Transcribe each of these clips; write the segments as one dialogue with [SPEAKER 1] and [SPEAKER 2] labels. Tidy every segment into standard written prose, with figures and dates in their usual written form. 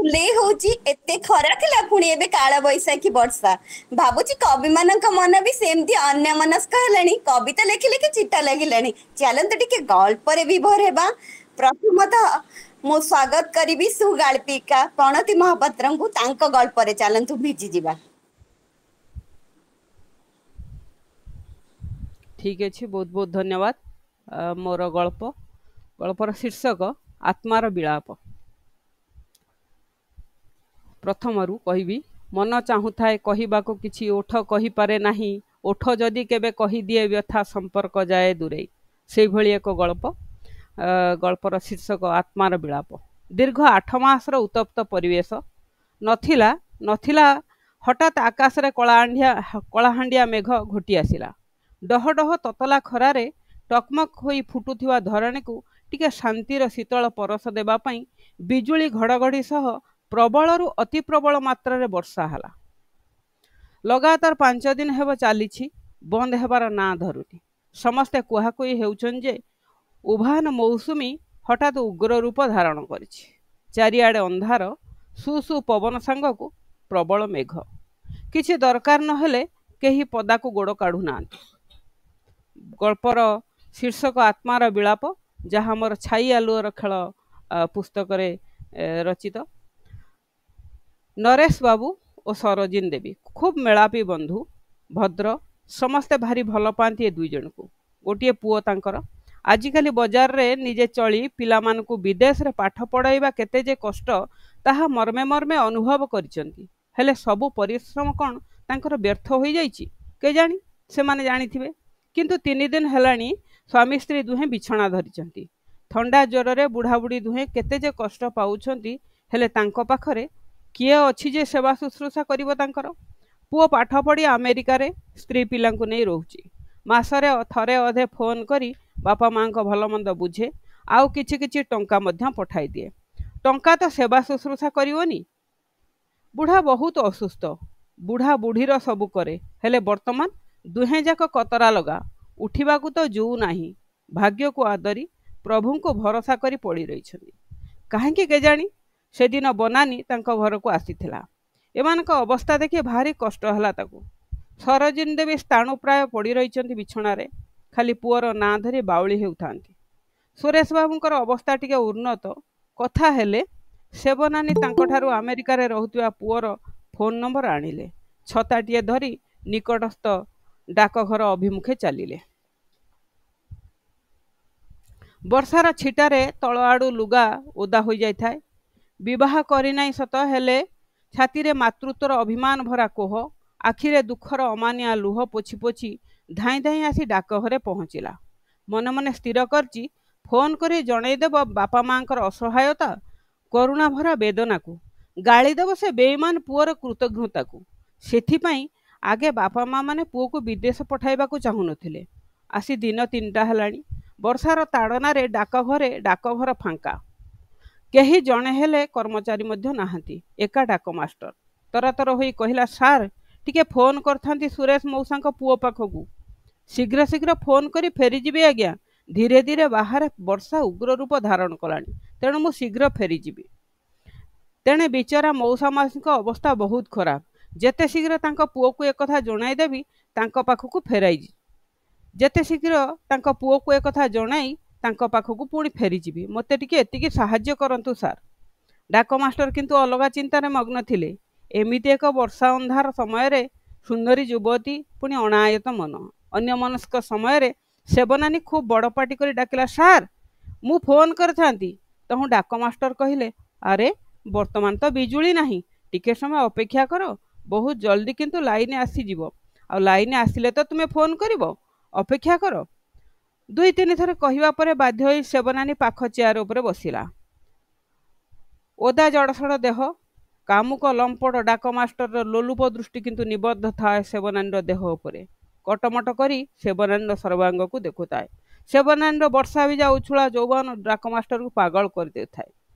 [SPEAKER 1] ବୁଲେଇ ହଉଛି ଏତେ ଖରା ଥିଲା ପୁଣି ଏବେ କାଳ ବୈଶାଖୀ ବର୍ଷା। ଭାବୁଛି କବି ମାନଙ୍କ ମନ ବି ସେମିତି ଅନ୍ୟମନସ୍କ ହେଲାଣି, କବିତା ଲେଖି ଲେଖି ଚିଟା ଲାଗିଲାଣି। ଚାଲନ୍ତୁ ଟିକେ ଗଳ୍ପରେ ବିଭୋର ହେବା। ପ୍ରଥମତଃ ମୁଁ ସ୍ୱାଗତ କରିବି ସୁଗାଳ୍ପିକା ପ୍ରଣତି ମହାପାତ୍ରଙ୍କୁ, ତାଙ୍କ ଗଳ୍ପରେ ଚାଲନ୍ତୁ ଭିଜିଯିବା।
[SPEAKER 2] ठीक अच्छे, बहुत बहुत धन्यवाद। मोर गल्पर शीर्षक आत्मार विलाप। प्रथमरु कहबी, मन चाहूए कहवाक किसी ओठ कहीपे ना, ओठ जदि केबे कहीदिए व्यथा संपर्क जाए दूरे। से भली एक गल्प। गल्पर शीर्षक आत्मार विलाप। दीर्घ 8 मासर उत्तप्त परिवेश नथिला नथिला हठात आकाश रे कलाहांडिया मेघ घोटी आसिला। डह डह ततला खरारे टकमक होई फुटुथिवा धरणी को टिके शांतिर शीतल परस देबा पई बिजुली घड़घड़ी सह प्रबलरु अति प्रबल मात्रा रे वर्षा हला। लगातार 5 दिन हेब चली बंद हेबार ना धरुनी। समस्ते कुहाकुई हेउछन जे उभान मौसुमी हठात उग्र रूप धारण करिछि। चारिआडे अंधार, सुसु पवन सांगकु प्रबल मेघ। किछि दरकार नहेले केही पदाकु गोड़ काढु नांती। गल्पर शीर्षक आत्मार विलाप, जहाँ मोर छाई आलुअर खेल पुस्तक रचित। नरेश बाबू और सरोजिन देवी खूब मेलापी बंधु, भद्र, समस्ते भारी भल पाती ए दुई जन को। गोटे पुओ तांकर। आजिकाली बजार रे निजे चली पिला मानकु विदेश रे पाठ पढ़ाइबा केते जे कष्ट ताहा मर्मे मर्मे अनुभव करिसंती। हेले सबु परिश्रम कौन तांकर व्यर्थ हो जाइछि के जानी, से माने जानिथिबे। किंतु 3 दिन हेलानी स्वामी स्त्री दुहे बिछଣା धरिचंती। थंडा ज्वर रे बुढ़ा बुढ़ी दुहे केते जे कष्ट पाउछंती, हेले तांको पाखरे किए अछि जे सेवा शुश्रूषा करिवो तांकर। पुओ पाठ पढ़ी अमेरिका रे स्त्री पिलांकु नै रहउची। मासरे थरे अधे फोन करी बापा मां को भल मंद बुझे, आउ किछि किछि टंका मध्य पठाई दिए। टंका तो सेवा शुश्रूषा करिवोनी। बुढ़ा बहुत असुस्थ, बुढ़ा बुढ़ीर सबु करे, हेले वर्तमान दुहे जाक कतरा लगा, उठिबाकू तो जो नाही। भाग्य को आदरी प्रभु को भरोसा करी पड़ी रही। काहेकि केजाणी से दिन बनानी तांको घर को आसीथिला। एमानक अवस्था देखि भारी कष्ट हला ताकू। सरोजिन देवी स्थाणु प्राय पड़ी रही बिछଣା रे, खाली पुअर ना धरी बाउली हेउथांती। सुरेश बाबूंकर अवस्था टिके उन्नत। कथा हेले सेबनानी तांकोठारू अमेरिका रे रहुतिबा पुअर फोन नंबर आनिले। छताटिए धरी निकटस्थ डाकघर अभिमुखे चलिले। वर्षार छिटारे तल आड़ू लुगा ओदा हो जाय थाए। विवाह करी नाई सत, हेले छाती रे मातृत्वर अभिमान भरा कोह, आखिरे दुखर अमानिया लुह पोछि पोछि धाई धाई आसी डाकघरे पहुँचिला। मन मने स्थिर करची फोन करी जणैदेव बापा मांकर असहायता, करुणा भरा वेदना को, गालीदेव से बेईमान पुअर कृतज्ञता को। सेथिपाई आगे बापा माँ माने पुओ को विदेश पठाइबा को चाहू नथिले। आसी दिन 3टा हेलाणी। वर्षार ताड़ना रे डाकघर फांका। केही जणे हेले कर्मचारी मध्य नाहांती। एका डाक मास्टर तरतर होई कहिला, सार टिके फोन करथांती सुरेश मौसा पुओ पाखकू। शीघ्र शीघ्र फोन करी फेरीजिबी आज्ञा। धीरे धीरे बाहर वर्षा उग्र रूप धारण कलानी, तेणु मु शीघ्र फेरीजिबी। तेणे बिचारा मौसा मासी अवस्था बहुत खराब। जेते शीघ्र तांको पुओ को एक कथा जणाई देबी तांको पाखकू फेराई। जेते शीघ्र तांको पुओ को एक कथा जणाई तांको पाखकू पुणी फेरीजिबी। मते टिके एतिकी साहाय्य करंतु सार। डाक मास्टर किंतु अलगा चिंतार मग्न थिले। एमिति एक वर्षा अंधार समय रे सुंदरी युवती पुणी अनायत मन अन्यमनस्क समय रे सेबनानी खूब बड़ पाटी करी डाकिला, सार मु फोन करथांती। तहु डाक मास्टर कहिले, अरे वर्तमान तो बिजुली नाही, टिके समय अपेक्षा करो, बहुत जल्दी किंतु लाइन आसी जीवो। आ लाइन आसिले तो तुमे फोन करिवो, अपेक्षा करो। 2-3 थर कहिबा परे बाध्य होई सेबनानी पाख चेयर उपरे बसिला। ओदा जड़सड़ देह, कामुक लंपट डाक मास्टर लोलुप दृष्टि किंतु निबद्ध थाए सेबनानी देह उपरे। कटमट करी सेबनानी सर्वांग को देखुताए। सेबनानी वर्षा भिजा उछुला यौवन डाक मास्टर को पागल कर दे थाए।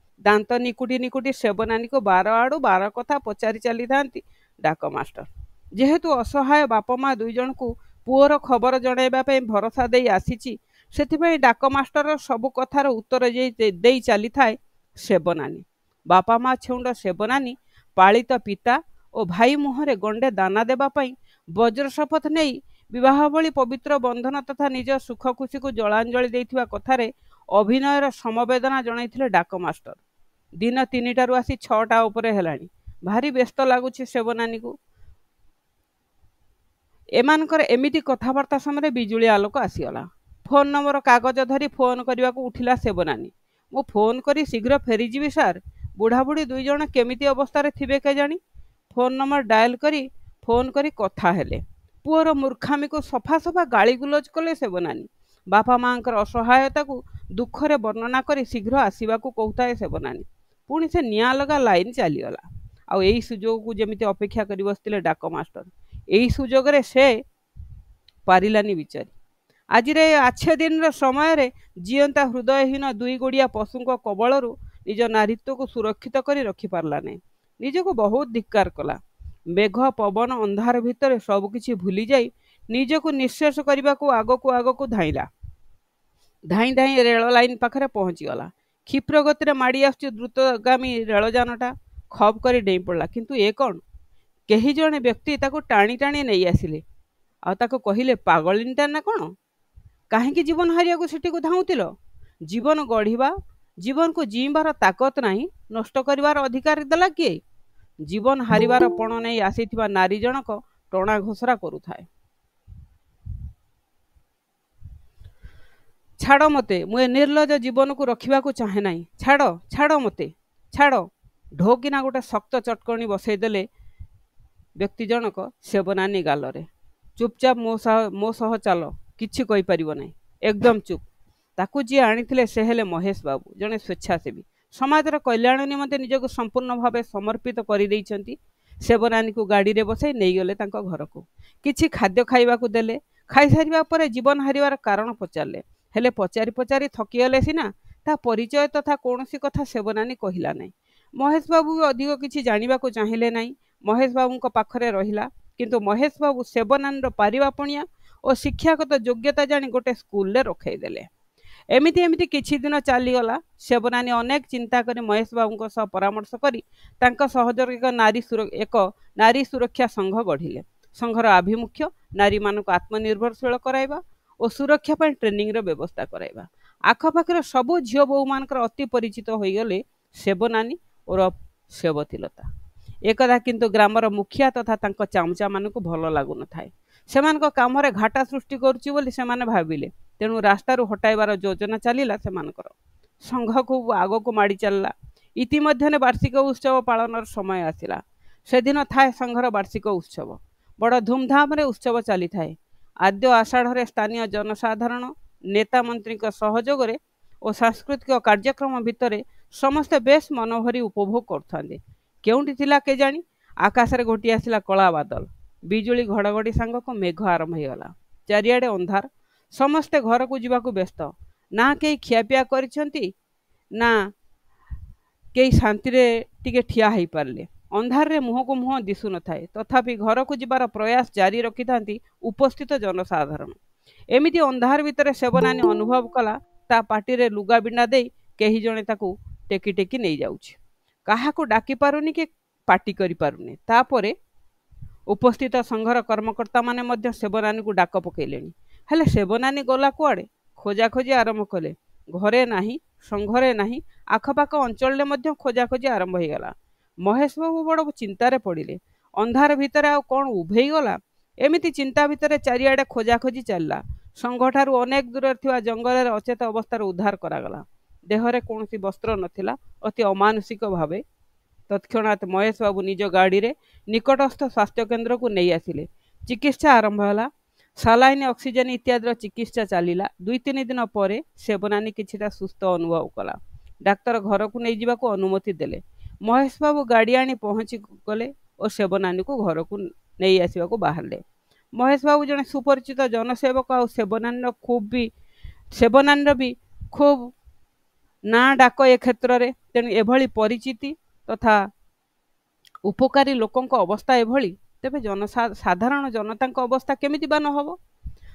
[SPEAKER 2] दांत निकुटी निकुटी सेबनानी को 12 आड़ू 12 कथा पचारि चली थांती डाक मास्टर। जेहेतु असहाय बापा माँ 2 जन को पुअर खबर जणाइबा पई भरोसा देई आसीची, सेथिपई डाक मास्टर सबु कथार उत्तर दे चली थाए सेबनानी। ବାପା ମା ଛେଉଣ୍ଡ ସେବନାନୀ ପାଳିତ ପିତା ଓ ଭାଇ ମୁହଁରେ ଗଣ୍ଡେ ଦାନା ଦେବା ପାଇଁ ବଜ୍ର ଶପଥ ନେଇ ବିବାହ ଭଳି ପବିତ୍ର ବନ୍ଧନ ତଥା ନିଜ ସୁଖ ଖୁସିକୁ ଜଳାଞ୍ଜଳି ଦେଇଥିବା କଥାରେ ଅଭିନୟର ସମବେଦନା ଜଣାଇଥିଲେ ଡାକ ମାଷ୍ଟର। ଦିନ 3ଟାରୁ ଆସି 6ଟା ଉପରେ ହେଲାଣି। ଭାରି ବ୍ୟସ୍ତ ଲାଗୁଛି ସେବନାନୀକୁ। ଏମାନଙ୍କର ଏମିତି କଥାବାର୍ତ୍ତା ସମୟରେ ବିଜୁଳି ଆଲୋକ ଆସିଗଲା। ଫୋନ୍ ନମ୍ବର କାଗଜ ଧରି ଫୋନ୍ କରିବାକୁ ଉଠିଲା ସେବନାନୀ। ମୁଁ ଫୋନ୍ କରି ଶୀଘ୍ର ଫେରିଯିବି ସାର୍। ବୁଢ଼ାବୁଢ଼ୀ 2 ଜଣ କେମିତି ଅବସ୍ଥାରେ ଥିବେ କେଜାଣି। ଫୋନ୍ ନମ୍ବର ଡାଏଲ୍ କରି ଫୋନ୍ କରି କଥା ହେଲେ। ପୁଅର ମୂର୍ଖାମିକୁ ସଫା ସଫା ଗାଳିଗୁଲଜ କଲେ ସେବନାନୀ। ବାପା ମାଙ୍କର ଅସହାୟତାକୁ ଦୁଃଖରେ ବର୍ଣ୍ଣନା କରି ଶୀଘ୍ର ଆସିବାକୁ କହୁଥାଏ ସେବନାନୀ। ପୁଣି ସେ ନିଆଁ ଲଗା ଲାଇନ୍ ଚାଲିଗଲା। ଆଉ ଏଇ ସୁଯୋଗକୁ ଯେମିତି ଅପେକ୍ଷା କରି ବସିଥିଲେ ଡାକ ମାଷ୍ଟର। ଏଇ ସୁଯୋଗରେ ସେ ପାରିଲାନି ବିଚାରୀ। ଆଜିର ଏ ଆଚ୍ଛେଦିନର ସମୟରେ ଜିଅନ୍ତା ହୃଦୟହୀନ 2 ଗୋଡ଼ିଆ ପଶୁଙ୍କ କବଳରୁ ନିଜ ନାରୀତ୍ୱକୁ ସୁରକ୍ଷିତ କରି ରଖିପାରିଲା ନାହିଁ। ନିଜକୁ ବହୁତ ଧିକ୍କାର କଲା। ମେଘ ପବନ ଅନ୍ଧାର ଭିତରେ ସବୁକିଛି ଭୁଲିଯାଇ ନିଜକୁ ନିଃଶେଷ କରିବାକୁ ଆଗକୁ ଆଗକୁ ଧାଇଁଲା। ଧାଇଁ ଧାଇଁ ରେଳ ଲାଇନ୍ ପାଖରେ ପହଞ୍ଚିଗଲା। କ୍ଷିପ୍ର ଗତିରେ ମାଡ଼ି ଆସୁଛି ଦ୍ରୁତଗାମୀ ରେଳଯାନଟା। ଖପ୍ କରି ଡେଇଁ ପଡ଼ିଲା। କିନ୍ତୁ ଏ କ'ଣ? କେହି ଜଣେ ବ୍ୟକ୍ତି ତାକୁ ଟାଣି ଟାଣି ନେଇ ଆସିଲେ। ଆଉ ତାକୁ କହିଲେ, ପାଗଳିନୀଟା ନା କ'ଣ? କାହିଁକି ଜୀବନ ହାରିବାକୁ ସେଠିକୁ ଧାଉଁଥିଲ? ଜୀବନ ଗଢ଼ିବା, ଜୀବନକୁ ଜିଇଁବାର ତାକତ ନାହିଁ, ନଷ୍ଟ କରିବାର ଅଧିକାର ଦେଲା କିଏ? ଜୀବନ ହାରିବାର ପଣ ନେଇ ଆସିଥିବା ନାରୀ ଜଣକ ଟଣା ଘୋଷରା କରୁଥାଏ। ଛାଡ଼ ମୋତେ, ମୁଁ ଏ ନିର୍ଲଜ ଜୀବନକୁ ରଖିବାକୁ ଚାହେଁ ନାହିଁ। ଛାଡ଼, ଛାଡ଼ ମୋତେ, ଛାଡ଼। ଢୋକିନା ଗୋଟେ ଶକ୍ତ ଚଟକଣି ବସେଇଦେଲେ ବ୍ୟକ୍ତି ଜଣକ ସେବନାନୀ ଗାଲରେ। ଚୁପଚାପ ମୋ ସହ ଚାଲ, କିଛି କହିପାରିବ ନାହିଁ, ଏକଦମ ଚୁପ୍। ତାକୁ ଯିଏ ଆଣିଥିଲେ ସେ ହେଲେ ମହେଶ ବାବୁ, ଜଣେ ସ୍ୱେଚ୍ଛାସେବୀ। ସମାଜର କଲ୍ୟାଣ ନିମନ୍ତେ ନିଜକୁ ସମ୍ପୂର୍ଣ୍ଣ ଭାବେ ସମର୍ପିତ କରିଦେଇଛନ୍ତି। ସେବନାନୀକୁ ଗାଡ଼ିରେ ବସାଇ ନେଇଗଲେ ତାଙ୍କ ଘରକୁ। କିଛି ଖାଦ୍ୟ ଖାଇବାକୁ ଦେଲେ। ଖାଇସାରିବା ପରେ ଜୀବନ ହାରିବାର କାରଣ ପଚାରିଲେ। ହେଲେ ପଚାରି ପଚାରି ଥକିଗଲେ ସିନା, ତା ପରିଚୟ ତଥା କୌଣସି କଥା ସେବନାନୀ କହିଲା ନାହିଁ। ମହେଶ ବାବୁ ଅଧିକ କିଛି ଜାଣିବାକୁ ଚାହିଁଲେ ନାହିଁ। ମହେଶ ବାବୁଙ୍କ ପାଖରେ ରହିଲା। କିନ୍ତୁ ମହେଶ ବାବୁ ସେବନାନୀର ପାରିବା ପଣିଆ ଓ ଶିକ୍ଷାଗତ ଯୋଗ୍ୟତା ଜାଣି ଗୋଟେ ସ୍କୁଲରେ ରଖେଇଦେଲେ। ଏମିତି ଏମିତି କିଛି ଦିନ ଚାଲିଗଲା। ସେବନାନୀ ଅନେକ ଚିନ୍ତା କରି ମହେଶ ବାବୁଙ୍କ ସହ ପରାମର୍ଶ କରି ତାଙ୍କ ସହଯୋଗରେ ଏକ ନାରୀ ସୁରକ୍ଷା ସଂଘ ଗଢ଼ିଲେ। ସଂଘର ଆଭିମୁଖ୍ୟ ନାରୀମାନଙ୍କୁ ଆତ୍ମନିର୍ଭରଶୀଳ କରାଇବା ଓ ସୁରକ୍ଷା ପାଇଁ ଟ୍ରେନିଂର ବ୍ୟବସ୍ଥା କରାଇବା। ଆଖପାଖରେ ସବୁ ଝିଅ ବୋହୂମାନଙ୍କର ଅତି ପରିଚିତ ହୋଇଗଲେ ସେବନାନୀ ଓରଫ ସେବତୀଲତା। ଏକଥା କିନ୍ତୁ ଗ୍ରାମର ମୁଖିଆ ତଥା ତାଙ୍କ ଚାମଚାମାନଙ୍କୁ ଭଲ ଲାଗୁନଥାଏ। ସେମାନଙ୍କ କାମରେ ଘାଟା ସୃଷ୍ଟି କରୁଛି ବୋଲି ସେମାନେ ଭାବିଲେ। ତେଣୁ ରାସ୍ତାରୁ ହଟାଇବାର ଯୋଜନା ଚାଲିଲା ସେମାନଙ୍କର। ସଂଘକୁ ଆଗକୁ ମାଡ଼ି ଚାଲିଲା। ଇତିମଧ୍ୟରେ ବାର୍ଷିକ ଉତ୍ସବ ପାଳନର ସମୟ ଆସିଲା। ସେଦିନ ଥାଏ ସଂଘର ବାର୍ଷିକ ଉତ୍ସବ। ବଡ଼ ଧୁମଧାମରେ ଉତ୍ସବ ଚାଲିଥାଏ। ଆଦ୍ୟ ଆଷାଢ଼ରେ ସ୍ଥାନୀୟ ଜନସାଧାରଣ, ନେତା ମନ୍ତ୍ରୀଙ୍କ ସହଯୋଗରେ ଓ ସାଂସ୍କୃତିକ କାର୍ଯ୍ୟକ୍ରମ ଭିତରେ ସମସ୍ତେ ବେଶ ମନଭରି ଉପଭୋଗ କରୁଥାନ୍ତି। କେଉଁଠି ଥିଲା କେଜାଣି ଆକାଶରେ ଘୋଟି ଆସିଲା କଳା ବାଦଲ। ବିଜୁଳି ଘଡ଼ଘଡ଼ି ସାଙ୍ଗକୁ ମେଘ ଆରମ୍ଭ ହୋଇଗଲା। ଚାରିଆଡ଼େ ଅନ୍ଧାର। ସମସ୍ତେ ଘରକୁ ଯିବାକୁ ବ୍ୟସ୍ତ। ନା କେହି ଖିଆପିଆ କରିଛନ୍ତି, ନା କେହି ଶାନ୍ତିରେ ଟିକେ ଠିଆ ହେଇପାରିଲେ। ଅନ୍ଧାରରେ ମୁହଁକୁ ମୁହଁ ଦିଶୁନଥାଏ। ତଥାପି ଘରକୁ ଯିବାର ପ୍ରୟାସ ଜାରି ରଖିଥାନ୍ତି ଉପସ୍ଥିତ ଜନସାଧାରଣ। ଏମିତି ଅନ୍ଧାର ଭିତରେ ସେବନାନୀ ଅନୁଭବ କଲା ତା ପାଟିରେ ଲୁଗା ବିଣ୍ଡା ଦେଇ କେହି ଜଣେ ତାକୁ ଟେକି ଟେକି ନେଇଯାଉଛି। କାହାକୁ ଡାକି ପାରୁନି କି ପାଟି କରିପାରୁନି। ତାପରେ ଉପସ୍ଥିତ ସଂଘର କର୍ମକର୍ତ୍ତାମାନେ ମଧ୍ୟ ସେବନାନୀକୁ ଡାକ ପକାଇଲେଣି। ହେଲେ ସେବନାନୀ ଗଲା କୁଆଡ଼େ? ଖୋଜାଖୋଜି ଆରମ୍ଭ କଲେ। ଘରେ ନାହିଁ, ସଂଘରେ ନାହିଁ, ଆଖପାଖ ଅଞ୍ଚଳରେ ମଧ୍ୟ ଖୋଜାଖୋଜି ଆରମ୍ଭ ହୋଇଗଲା। ମହେଶ ବାବୁ ବଡ଼ ଚିନ୍ତାରେ ପଡ଼ିଲେ। ଅନ୍ଧାର ଭିତରେ ଆଉ କ'ଣ ଉଭେଇଗଲା? ଏମିତି ଚିନ୍ତା ଭିତରେ ଚାରିଆଡ଼େ ଖୋଜାଖୋଜି ଚାଲିଲା। ସଂଘଠାରୁ ଅନେକ ଦୂରରେ ଥିବା ଜଙ୍ଗଲରେ ଅଚେତ ଅବସ୍ଥାରେ ଉଦ୍ଧାର କରାଗଲା। ଦେହରେ କୌଣସି ବସ୍ତ୍ର ନଥିଲା। ଅତି ଅମାନୁଷିକ ଭାବେ ତତ୍କ୍ଷଣାତ୍ ମହେଶ ବାବୁ ନିଜ ଗାଡ଼ିରେ ନିକଟସ୍ଥ ସ୍ୱାସ୍ଥ୍ୟକେନ୍ଦ୍ରକୁ ନେଇ ଆସିଲେ। ଚିକିତ୍ସା ଆରମ୍ଭ ହେଲା। ସାଲାଇନ୍, ଅକ୍ସିଜେନ୍ ଇତ୍ୟାଦିର ଚିକିତ୍ସା ଚାଲିଲା। 2-3 ଦିନ ପରେ ସେବନାନୀ କିଛିଟା ସୁସ୍ଥ ଅନୁଭବ କଲା। ଡାକ୍ତର ଘରକୁ ନେଇଯିବାକୁ ଅନୁମତି ଦେଲେ। ମହେଶ ବାବୁ ଗାଡ଼ି ଆଣି ପହଞ୍ଚି ଗଲେ ଓ ସେବନାନୀକୁ ଘରକୁ ନେଇ ଆସିବାକୁ ବାହାରିଲେ। ମହେଶ ବାବୁ ଜଣେ ସୁପରିଚିତ ଜନସେବକ। ଆଉ ସେବନାନୀର ବି ଖୁବ୍ ନାଁ ଡାକ ଏ କ୍ଷେତ୍ରରେ। ତେଣୁ ଏଭଳି ପରିଚିତି ତଥା ଉପକାରୀ ଲୋକଙ୍କ ଅବସ୍ଥା ଏଭଳି, ତେବେ ସାଧାରଣ ଜନତାଙ୍କ ଅବସ୍ଥା କେମିତି ବା ନ ହେବ?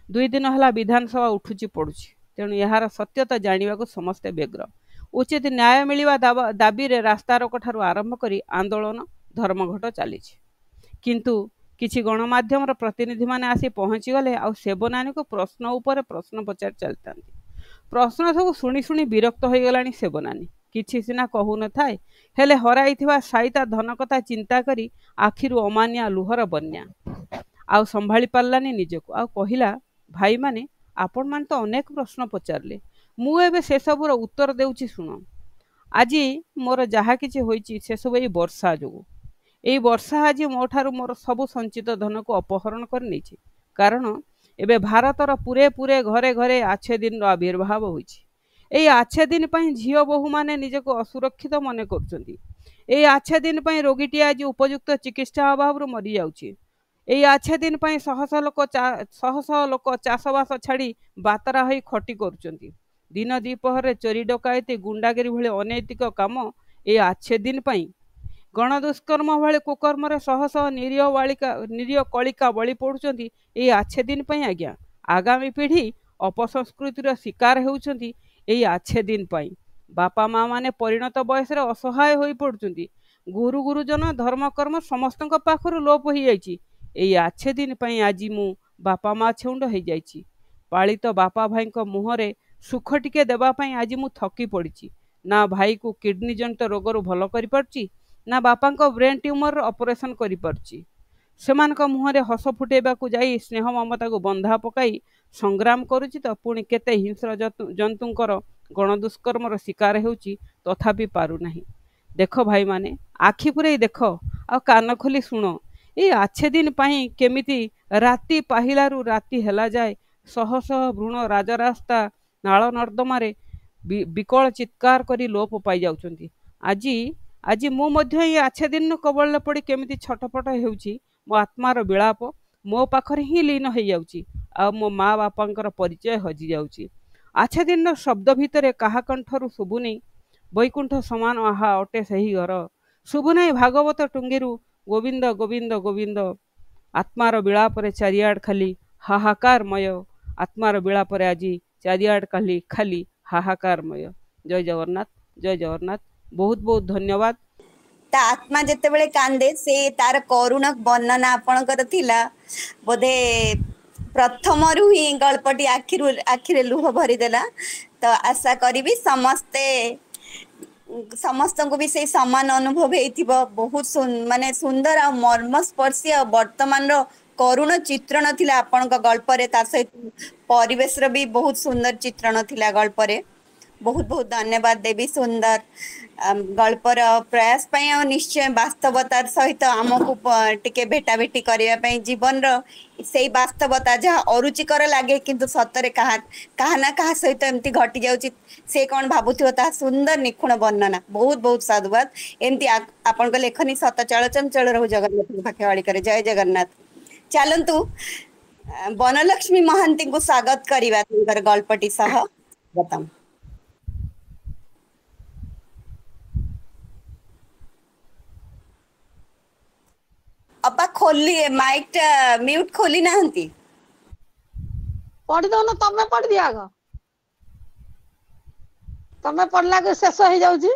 [SPEAKER 2] 2 ଦିନ ହେଲା ବିଧାନସଭା ଉଠୁଛି ପଡ଼ୁଛି। ତେଣୁ ଏହାର ସତ୍ୟତା ଜାଣିବାକୁ ସମସ୍ତେ ବ୍ୟଗ୍ର। उचित न्याय मिलिबा दाबीरे रास्तारोक ठारू आरंभ करी आंदोलन धर्मघट चलीछि। किंतु किछि गणमाध्यमर प्रतिनिधि माने आसी पहुँची गले आ सेबनानी को प्रश्न उपर प्रश्न पचार चलता। प्रश्न सब शुणी शुणी विरक्त हो गलानी सेबनानी। किछि सिना कहू न थाए हेले हराइथिबा साइता धन कथा चिंता करी आखिरु अमानिया लुहर बन्या। आउ संभाली पारलानी निजको आउ कहिला, भाई माने आपण मान तो अनेक प्रश्न पचारले, मु एबे से सबुर उत्तर देउछि सुन। आज मोर जहा किछि होइछि से सब एई वर्षा जोगु। एई वर्षा आज मोठारु मोर सबु संचित धन को अपहरण कर नेछि। कारण एबे भारतर पूरे पूरे घरे घरे आछे दिन आविर्भाव होइछि। एई आछे दिन पई झियो बहु माने निजको असुरक्षित मने करछन्ती। एई आछे दिन पई रोगीटी आज उपयुक्त चिकित्सा अभाव मरी जाउछि। एई आछे दिन पई शह शह लोक चाषबास छाड़ी बातरा होई खटी करुछन्ती। दिन द्विपहर चोरी डकायती गुंडागिरी भली अनैतिक काम ए आछे दिन पई। गणदुष्कर्म भले कुकर्म शह शह निरीह कलिका बलि पड़ुछन्ती ए आछे दिन पई। आज्ञा आगामी पीढ़ी अपसंस्कृतिर शिकार हेउछन्ती ए आछे दिन पई। बापा माँ माने परिणत बयस असहाय होई पड़ुछन्ती। गुरु गुरुजन धर्मकर्म समस्तक पाखरु लोप हो जाइछि। एई आछे दिन पई आज मु बापा माँ छेउंड हो जाइछि। पालित बापा भाई मुहरे सुख टिके देबा पई आज मु थकी पड़िछि। ना भाई को किडनी जनित रोगरु भल करि पारछि, ना बापा को ब्रेन ट्यूमर ऑपरेशन करि पारछि। सेमानक मुहरे हस फुटेबाकू जाई स्नेह ममता को बंधा पकाई संग्राम करुछि तो पुणी केते हिंस्र जंतुंकर गणदुष्कर्मर शिकार हेउछि तथापि पारु नाही। देख भाई माने आखि पुरे देख आ कान खोली सुन। ए आछे दिन पई केमिति राति पाहिलारू राति हेला जाए शह शह भ्रूण राजरास्ता नाल नर्दमारे विकल चित्कार करी लोप पाई जाउछन्ती। आज मु मध्य ए आछे दिन कबल पड़ी केमिति छटपट हेउछि। मो आत्मार विलाप मो पाखरे ही लीन हो जाउछि आ मो माँ बापांकर परिचय हजि जाउछि। आछे दिन शब्द भितरे काहा कंठरू शुभुनी बैकुंठ समान आहा अटे सही घर। शुभुनाई भागवत टुंगीरू गोविंद गोविंद गोविंद। आत्मार विलापरे चारियाड़ खाली हाहाकारमय। आत्मार विलापरे आज चारियाड़ खाली खाली हाहाकारमय। जय जगन्नाथ, जय जगन्नाथ। बहुत बहुत धन्यवाद।
[SPEAKER 1] ता आत्मा जेतेबेले कांदे से तार करुण वर्णना आपणकर थिला। बोधे प्रथमरु ही गल्पटी आखिरे लुह भरीदेला। तो आशा करी समस्त को भी से समान अनुभव होइथिबो। बहुत माने सुंदर आ मर्मस्पर्शी आ वर्तमान रो करुण चित्रण थिला आपणक गल्परे। ता सहित परिवेश रो भी बहुत सुंदर चित्रण थिला गल्परे। बहुत बहुत धन्यवाद देवी सुंदर गल्पर प्रयास पई आ निश्चय वास्तवतार सहित आमको टिके भेटा भेटी करिया पई जीवन रो सेई वास्तवता जहाँ अरुचिकर लागे किंतु सतरे कहा ना कहा सहित एमती घटी जाउची से कौन भाबुथिबो ता सुंदर निखुण वर्णना। बहुत बहुत साधुवाद। एमती आपन को लेखनी सत चल चंचल रहू जगन्नाथ पाखेवाड़ी करे। जय जगन्नाथ। चलंतु बनलक्ष्मी महांती को स्वागत करिबा तुमकर गल्पटी सह बताम। अपा खोली माइक टा म्यूट खोली नाहंती।
[SPEAKER 3] पढ़ी दो ना तमे पढ़ दिया आग। तमे पढ़ला के शेष हो जाउची।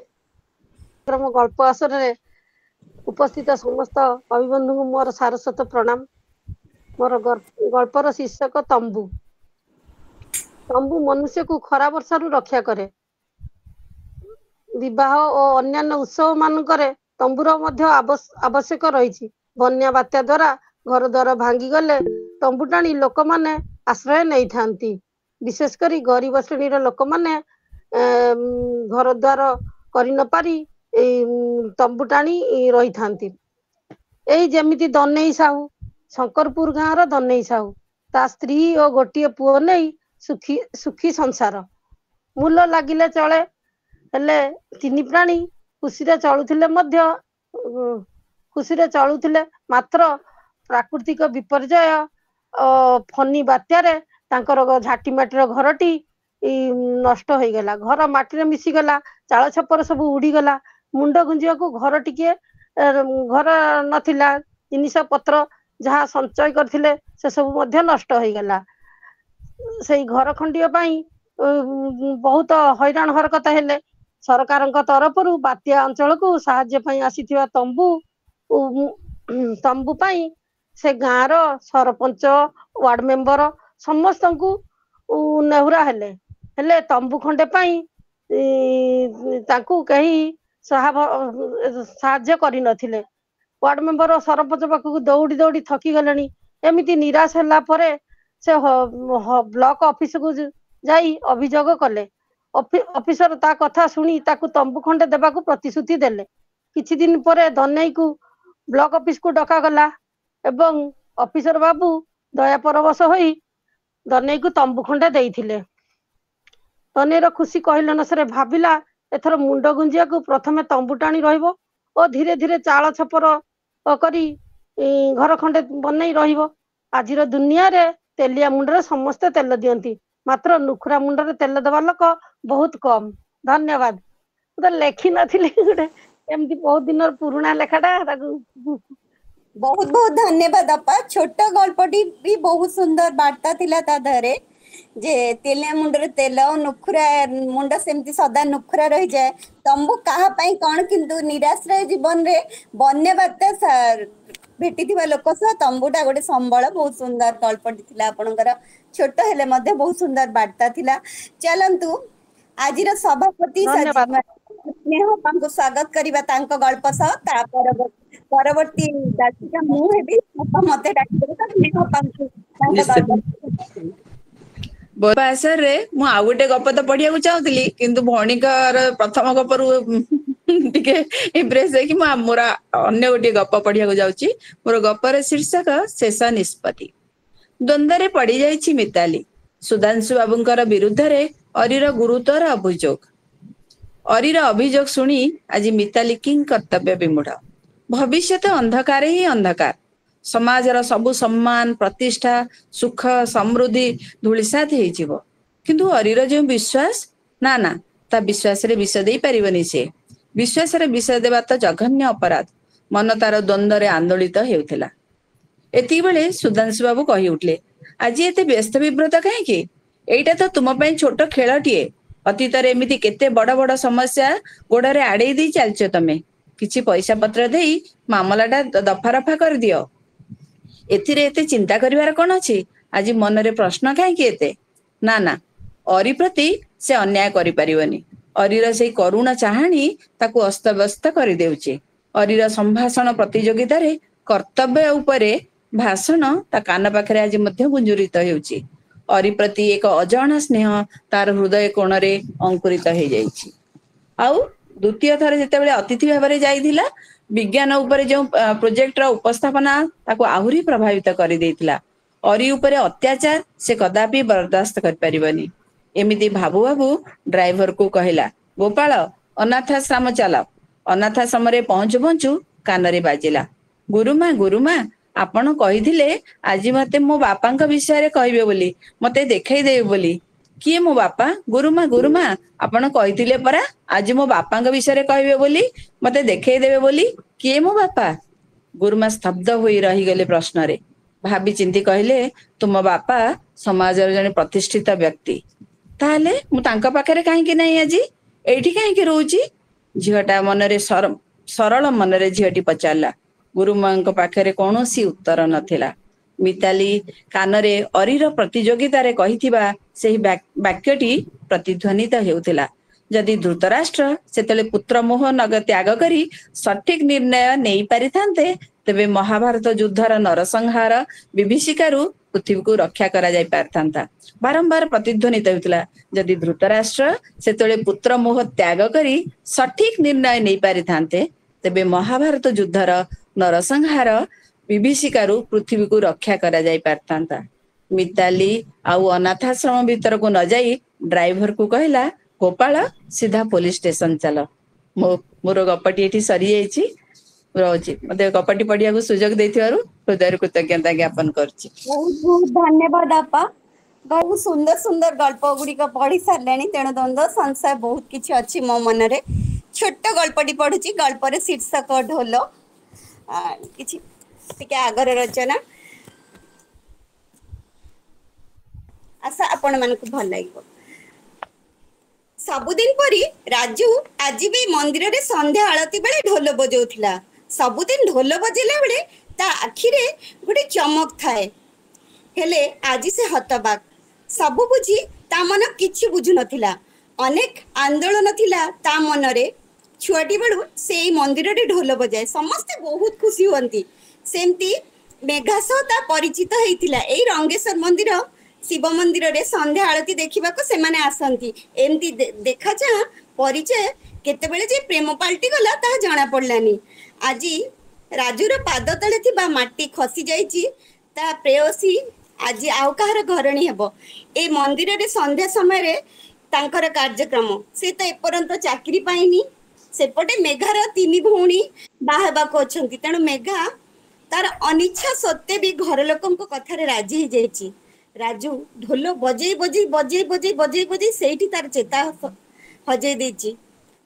[SPEAKER 3] क्रम गल्प आसर रे उपस्थित समस्त अभिबंधु को मोर सारस्वत प्रणाम। मोर गल्पर शीर्षक तंबू। तंबू मनुष्य को खरा वर्षारू रक्षा करे। विवाह और अन्यान्य उत्सव मानकरे तंबूर मध्य आवश्यक रही। बन्या बात्या द्वारा घर द्वार भांगी गले तंबू टाणी लोक माने आश्रय नहीं थांती। विशेषकर गरीब श्रेणीर लोक माने घर द्वार करि न पारी तंबू टाणी रही थांती। एई जेमिति दनेई साहू शंकरपुर गाँव दनेई साहू ता स्त्री और गोटे पुओ नहीं सुखी संसार। मूल लागिले चले हेले तीन प्राणी खुशी चलुथिले मात्र प्राकृतिक विपर्यय फनी बात्यारे तांकर झाटी माटीर घरटी नष्ट हो गला। घर माटी मिसीगला। चाल छपर सब उड़ीगला। मुंड गुंजिया को घर टिके घर नथिला। जिनिस पत्र जहाँ संचय करथिले से सब मध्य नष्ट हो गला। से घर खंडिया बहुत हैरान हरकत हेले। ସରକାରଙ୍କ ତରଫରୁ ବାତ୍ୟା ଅଞ୍ଚଳକୁ ସାହାଯ୍ୟ ପାଇଁ ଆସିଥିବା ତମ୍ବୁ ପାଇଁ ସେ ଗାଁର ସରପଞ୍ଚ, ୱାର୍ଡ ମେମ୍ବର ସମସ୍ତଙ୍କୁ ନେହୁରା ହେଲେ ତମ୍ବୁ ଖଣ୍ଡେ ପାଇଁ ତାଙ୍କୁ କେହି ସାହାଯ୍ୟ କରିନଥିଲେ। ୱାର୍ଡ ମେମ୍ବର ସରପଞ୍ଚ ପାଖକୁ ଦୌଡ଼ି ଦୌଡ଼ି ଥକି ଗଲେଣି। ଏମିତି ନିରାଶ ହେଲା ପରେ ସେ ବ୍ଲକ ଅଫିସକୁ ଯାଇ ଅଭିଯୋଗ କଲେ। ଅଫିସର ତା କଥା ଶୁଣି ତାକୁ ତମ୍ବୁ ଖଣ୍ଡେ ଦେବାକୁ ପ୍ରତିଶ୍ରୁତି ଦେଲେ। କିଛି ଦିନ ପରେ ଦନେଇକୁ ବ୍ଲକ ଅଫିସକୁ ଡକାଗଲା ଏବଂ ଅଫିସର ବାବୁ ଦୟା ପରବଶ ହୋଇ ଦନେଇକୁ ତମ୍ବୁ ଖଣ୍ଡେ ଦେଇଥିଲେ। ଦନେଇର ଖୁସି କହିଲେ ନ ସରେ। ଭାବିଲା ଏଥର ମୁଣ୍ଡ ଗୁଞ୍ଜିବାକୁ ପ୍ରଥମେ ତମ୍ବୁ ଟାଣି ରହିବ ଓ ଧୀରେ ଧୀରେ ଚାଳ ଛପର କରି ଘର ଖଣ୍ଡେ ବନେଇ ରହିବ। ଆଜିର ଦୁନିଆରେ ତେଲିଆ ମୁଣ୍ଡରେ ସମସ୍ତେ ତେଲ ଦିଅନ୍ତି, ମାତ୍ର ନୁଖୁରା ମୁଣ୍ଡରେ ତେଲ ଦେବା ଲୋକ ବହୁତ କମ୍। ଧନ୍ୟବାଦ। ମୁଁ ତ ଲେଖିନଥିଲି, ଗୋଟେ ଏମିତି ବହୁତ ଦିନର ପୁରୁଣା ଲେଖାଟା, ତାକୁ
[SPEAKER 1] ବହୁତ ବହୁତ ଧନ୍ୟବାଦ ଅପା। ଛୋଟ ଗଳ୍ପଟି ବି ବହୁତ ସୁନ୍ଦର ବାର୍ତ୍ତା ଥିଲା ତା ଦେହରେ, ଯେ ତେଲିଆ ମୁଣ୍ଡରେ ତେଲ, ନୁଖୁରା ମୁଣ୍ଡ ସେମିତି ସଦା ନୁଖୁରା ରହିଯାଏ। ତମ୍ବୁ କାହା ପାଇଁ କଣ, କିନ୍ତୁ ନିରାଶ୍ରୟ ଜୀବନରେ ବନ୍ୟା ବାତ୍ୟା ଭେଟିଥିବା ଲୋକ ସହ ତମ୍ବୁଟା ଗୋଟେ ସମ୍ବଳ। ବହୁତ ସୁନ୍ଦର ଗଳ୍ପଟି ଥିଲା ଆପଣଙ୍କର। ଛୋଟ ହେଲେ ମଧ୍ୟ ବହୁତ ସୁନ୍ଦର ବାର୍ତ୍ତା ଥିଲା। ଚାଲନ୍ତୁ ଆଜିର ସଭାପତି
[SPEAKER 3] ଧନ୍ୟବାଦ।
[SPEAKER 1] ସ୍ନେହ ଅପାଙ୍କୁ ସ୍ୱାଗତ କରିବା ତାଙ୍କ ଗଳ୍ପ ସହ। ତା ପରବର୍ତ୍ତୀ ଡାକିକା ମୁଁ ହେବି। ମତେ ଡାକିଦେବେ ତ ସ୍ନେହ ଅପାଙ୍କୁ ତାଙ୍କ
[SPEAKER 4] ନିଶ୍ଚିତ।
[SPEAKER 1] ଗଳ୍ପ।
[SPEAKER 4] ଆସାରରେ ମୁଁ ଆଉ ଗୋଟେ ଗପ ତ ପଢିବାକୁ ଚାହୁଁଥିଲି, କିନ୍ତୁ ଭଉଣୀଙ୍କର ପ୍ରଥମ ଗପରୁ ଟିକେ ଇମ୍ପ୍ରେସ ହେଇକି ମୁଁ ମୋର ଅନ୍ୟ ଗୋଟିଏ ଗପ ପଢିବାକୁ ଯାଉଛି। ମୋର ଗପର ଶୀର୍ଷକ ଶେଷ ନିଷ୍ପତ୍ତି। ଦ୍ୱନ୍ଦ୍ୱରେ ପଡିଯାଇଛି ମିତାଲି। ସୁଧାଂଶୁ ବାବୁଙ୍କର ବିରୁଦ୍ଧରେ ଅରିର ଗୁରୁତର ଅଭିଯୋଗ। ଅରିର ଅଭିଯୋଗ ଶୁଣି ଆଜି ମିତାଲି କିଂ କର୍ତ୍ତବ୍ୟ ବିମୂଢ। ଭବିଷ୍ୟତ ଅନ୍ଧକାର ହିଁ ଅନ୍ଧକାର। ସମାଜର ସବୁ ସମ୍ମାନ, ପ୍ରତିଷ୍ଠା, ସୁଖ, ସମୃଦ୍ଧି ଧୂଳିସାତ ହେଇଯିବ। କିନ୍ତୁ ଅରିର ଯେଉଁ ବିଶ୍ୱାସ, ନା ନା, ତା ବିଶ୍ୱାସରେ ବିଷ ଦେଇ ପାରିବନି ସେ। ବିଶ୍ୱାସରେ ବିଷ ଦେବା ତ ଜଘନ୍ୟ ଅପରାଧ। ମନ ତାର ଦ୍ୱନ୍ଦ୍ୱରେ ଆନ୍ଦୋଳିତ ହେଉଥିଲା। ଏତିକି ବେଳେ ସୁଧାଂଶୁ ବାବୁ କହି ଉଠିଲେ, ଆଜି ଏତେ ବ୍ୟସ୍ତ ବିବ୍ରତ କାହିଁକି? ଏଇଟା ତ ତୁମ ପାଇଁ ଛୋଟ ଖେଳଟିଏ। ଅତୀତରେ ଏମିତି କେତେ ବଡ ବଡ ସମସ୍ୟା ଗୋଡରେ ଆଡେଇ ଦେଇ ଚାଲିଛ ତମେ। କିଛି ପଇସା ପତ୍ର ଦେଇ ମାମଲାଟା ଦଫା ରଫା କରିଦିଅ। ଏଥିରେ ଏତେ ଚିନ୍ତା କରିବାର କଣ ଅଛି? ଆଜି ମନରେ ପ୍ରଶ୍ନ କାହିଁକି ଏତେ? ନା ନା, ଅରି ପ୍ରତି ସେ ଅନ୍ୟାୟ କରିପାରିବନି। ଅରିର ସେଇ କରୁଣ ଚାହାଣୀ ତାକୁ ଅସ୍ତବ୍ୟସ୍ତ କରିଦେଉଛି। ଅରିର ସମ୍ଭାଷଣ ପ୍ରତିଯୋଗିତାରେ କର୍ତ୍ତବ୍ୟ ଉପରେ ଭାଷଣ ତା କାନ ପାଖରେ ଆଜି ମଧ୍ୟ ଗୁଞ୍ଜରିତ ହେଉଛି। ଅରି ପ୍ରତି ଏକ ଅଜଣା ସ୍ନେହ ତାର ହୃଦୟ କୋଣରେ ଅଙ୍କୁରିତ ହେଇଯାଇଛି। ଆଉ ଦ୍ୱିତୀୟ ଥର ଯେତେବେଳେ ଅତିଥି ଭାବରେ ଯାଇଥିଲା, ବିଜ୍ଞାନ ଉପରେ ଯେଉଁ ପ୍ରୋଜେକ୍ଟର ଉପସ୍ଥାପନା ତାକୁ ଆହୁରି ପ୍ରଭାବିତ କରିଦେଇଥିଲା। ଅରି ଉପରେ ଅତ୍ୟାଚାର ସେ କଦାପି ବରଦାସ୍ତ କରିପାରିବନି। ଏମିତି ଭାବୁ ଭାବୁ ଡ୍ରାଇଭରକୁ କହିଲା, ଗୋପାଳ, ଅନାଥାଶ୍ରମ ଚାଲ। ଅନାଥାଶ୍ରମରେ ପହଞ୍ଚୁ ପହଞ୍ଚୁ କାନରେ ବାଜିଲା, ଗୁରୁମା ଗୁରୁମା, ଆପଣ କହିଥିଲେ ଆଜି ମତେ ମୋ ବାପାଙ୍କ ବିଷୟରେ କହିବେ ବୋଲି, ମତେ ଦେଖେଇଦେବେ ବୋଲି। କିଏ ମୋ ବାପା? ଗୁରୁମା ଗୁରୁମା, ଆପଣ କହିଥିଲେ ପରା ଆଜି ମୋ ବାପାଙ୍କ ବିଷୟରେ କହିବେ ବୋଲି, ମତେ ଦେଖେଇଦେବେ ବୋଲି। କିଏ ମୋ ବାପା? ଗୁରୁମା ସ୍ତବ୍ଧ ହୋଇ ରହିଗଲେ ପ୍ରଶ୍ନରେ। ଭାବି ଚିନ୍ତି କହିଲେ, ତୁମ ବାପା ସମାଜର ଜଣେ ପ୍ରତିଷ୍ଠିତ ବ୍ୟକ୍ତି। ତାହେଲେ ମୁଁ ତାଙ୍କ ପାଖରେ କାହିଁକି ନାହିଁ ଆଜି? ଏଇଠି କାହିଁକି ରହୁଛି? ଝିଅଟା ମନରେ ସରଳ ମନରେ ଝିଅଟି ପଚାରିଲା। ଗୁରୁମାଙ୍କ ପାଖରେ କୌଣସି ଉତ୍ତର ନଥିଲା। ମିତାଲି କାନରେ ଅରିର ପ୍ରତିଯୋଗିତାରେ କହିଥିବା ସେହି ବାକ୍ୟଟି ପ୍ରତିଧ୍ୱନିତ ହେଉଥିଲା। ଯଦି ଧୃତରାଷ୍ଟ୍ର ସେତେବେଳେ ପୁତ୍ର ମୋହ ତ୍ୟାଗ କରି ସଠିକ ନିର୍ଣ୍ଣୟ ନେଇ ପାରିଥାନ୍ତେ, ତେବେ ମହାଭାରତ ଯୁଦ୍ଧର ନରସଂହାର ବିଭୀଷିକାରୁ ପୃଥିବୀକୁ ରକ୍ଷା କରାଯାଇ ପାରିଥାନ୍ତା। ବାରମ୍ବାର ପ୍ରତିଧ୍ୱନିତ ହେଉଥିଲା, ଯଦି ଧୃତରାଷ୍ଟ୍ର ସେତେବେଳେ ପୁତ୍ର ମୋହ ତ୍ୟାଗ କରି ସଠିକ ନିର୍ଣ୍ଣୟ ନେଇ ପାରିଥାନ୍ତେ, ତେବେ ମହାଭାରତ ଯୁଦ୍ଧର ନରସଂହାର ବିଭୀଷିକାରୁ ପୃଥିବୀକୁ ରକ୍ଷା କରାଯାଇ ପାରିଥାନ୍ତା। ମିତାଲି ଆଉ ଅନାଥାଶ୍ରମ ଭିତରକୁ ନ ଯାଇ ଡ୍ରାଇଭରକୁ କହିଲା, ଗୋପାଳ, ସିଧା ପୋଲିସ ଷ୍ଟେସନ ଚାଲ। ମୋର ଗପଟି ଏଠି ସରିଯାଇଛି। ରହୁଛି। ମତେ ଗପଟି ପଢିବାକୁ ସୁଯୋଗ ଦେଇଥିବାରୁ ହୃଦୟରୁ କୃତଜ୍ଞତା ଜ୍ଞାପନ କରୁଛି।
[SPEAKER 1] ବହୁତ ବହୁତ ଧନ୍ୟବାଦ ଆପା। ବହୁତ ସୁନ୍ଦର ସୁନ୍ଦର ଗଳ୍ପ ଗୁଡିକ ପଢି ସାରିଲେଣି, ତେଣୁ ଦ୍ୱନ୍ଦ୍ୱ ସଂଶୟ ବହୁତ କିଛି ଅଛି ମୋ ମନରେ। ଛୋଟ ଗଳ୍ପଟି ପଢୁଛି। ଗଳ୍ପର ଶୀର୍ଷକ ଢୋଲ। କିଛି ଟିକେ ଆଗର ରଚନା, ଆଶା ଆପଣ ମାନଙ୍କୁ ଭଲ ଲାଗିବ। ସବୁଦିନ ପରି ରାଜୁ ଆଜି ବି ମନ୍ଦିରରେ ସନ୍ଧ୍ୟା ଆଳତି ବେଳେ ଢୋଲ ବଜାଉଥିଲା। ସବୁଦିନ ଢୋଲ ବଜେଇଲା ବେଳେ ତା ଆଖିରେ ଗୋଟେ ଚମକ ଥାଏ, ହେଲେ ଆଜି ସେ ହତବାକ୍। ସବୁ ବୁଝି ତା ମନ କିଛି ବୁଝୁନଥିଲା। ଅନେକ ଆନ୍ଦୋଳନ ଥିଲା ତା ମନରେ। ଛୁଆଟି ବେଳୁ ସେଇ ମନ୍ଦିରରେ ଢୋଲ ବଜାଏ, ସମସ୍ତେ ବହୁତ ଖୁସି ହୁଅନ୍ତି। ସେମିତି ମେଘା ସହ ତା ପରିଚିତ ହେଇଥିଲା। ଏଇ ରଙ୍ଗେଶ୍ୱର ମନ୍ଦିର ଶିବ ମନ୍ଦିରରେ ସନ୍ଧ୍ୟା ଆଳତି ଦେଖିବାକୁ ସେମାନେ ଆସନ୍ତି। ଏମିତି ଦେଖା ଚାହାଁ ପରିଚୟ କେତେବେଳେ ଯେ ପ୍ରେମ ପାଲଟି ଗଲା ତାହା ଜଣା ପଡିଲାନି। ଆଜି ରାଜୁର ପାଦ ତଳେ ଥିବା ମାଟି ଖସି ଯାଇଛି। ତା ପ୍ରେୟସୀ ଆଜି ଆଉ କାହାର ଘରଣୀ ହେବ। ଏ ମନ୍ଦିରରେ ସନ୍ଧ୍ୟା ସମୟରେ ତାଙ୍କର କାର୍ଯ୍ୟକ୍ରମ। ସେ ତ ଏପର୍ଯ୍ୟନ୍ତ ଚାକିରି ପାଇନି। ସେପଟେ ମେଘାର 3 ଭଉଣୀ ବାହା ହେବାକୁ ଅଛନ୍ତି। ତେଣୁ ମେଘା ତାର ଅନିଚ୍ଛା ସତ୍ତ୍ୱେ ବି ଘର ଲୋକଙ୍କ କଥାରେ ରାଜି ହେଇଯାଇଛି। ରାଜୁ ଢୋଲ ବଜେଇ ବଜେଇ ବଜେଇ ବଜେଇ ବଜେଇ ବଜେଇ ସେଇଠି ତାର ଚେତା ହଜେଇ ଦେଇଛି।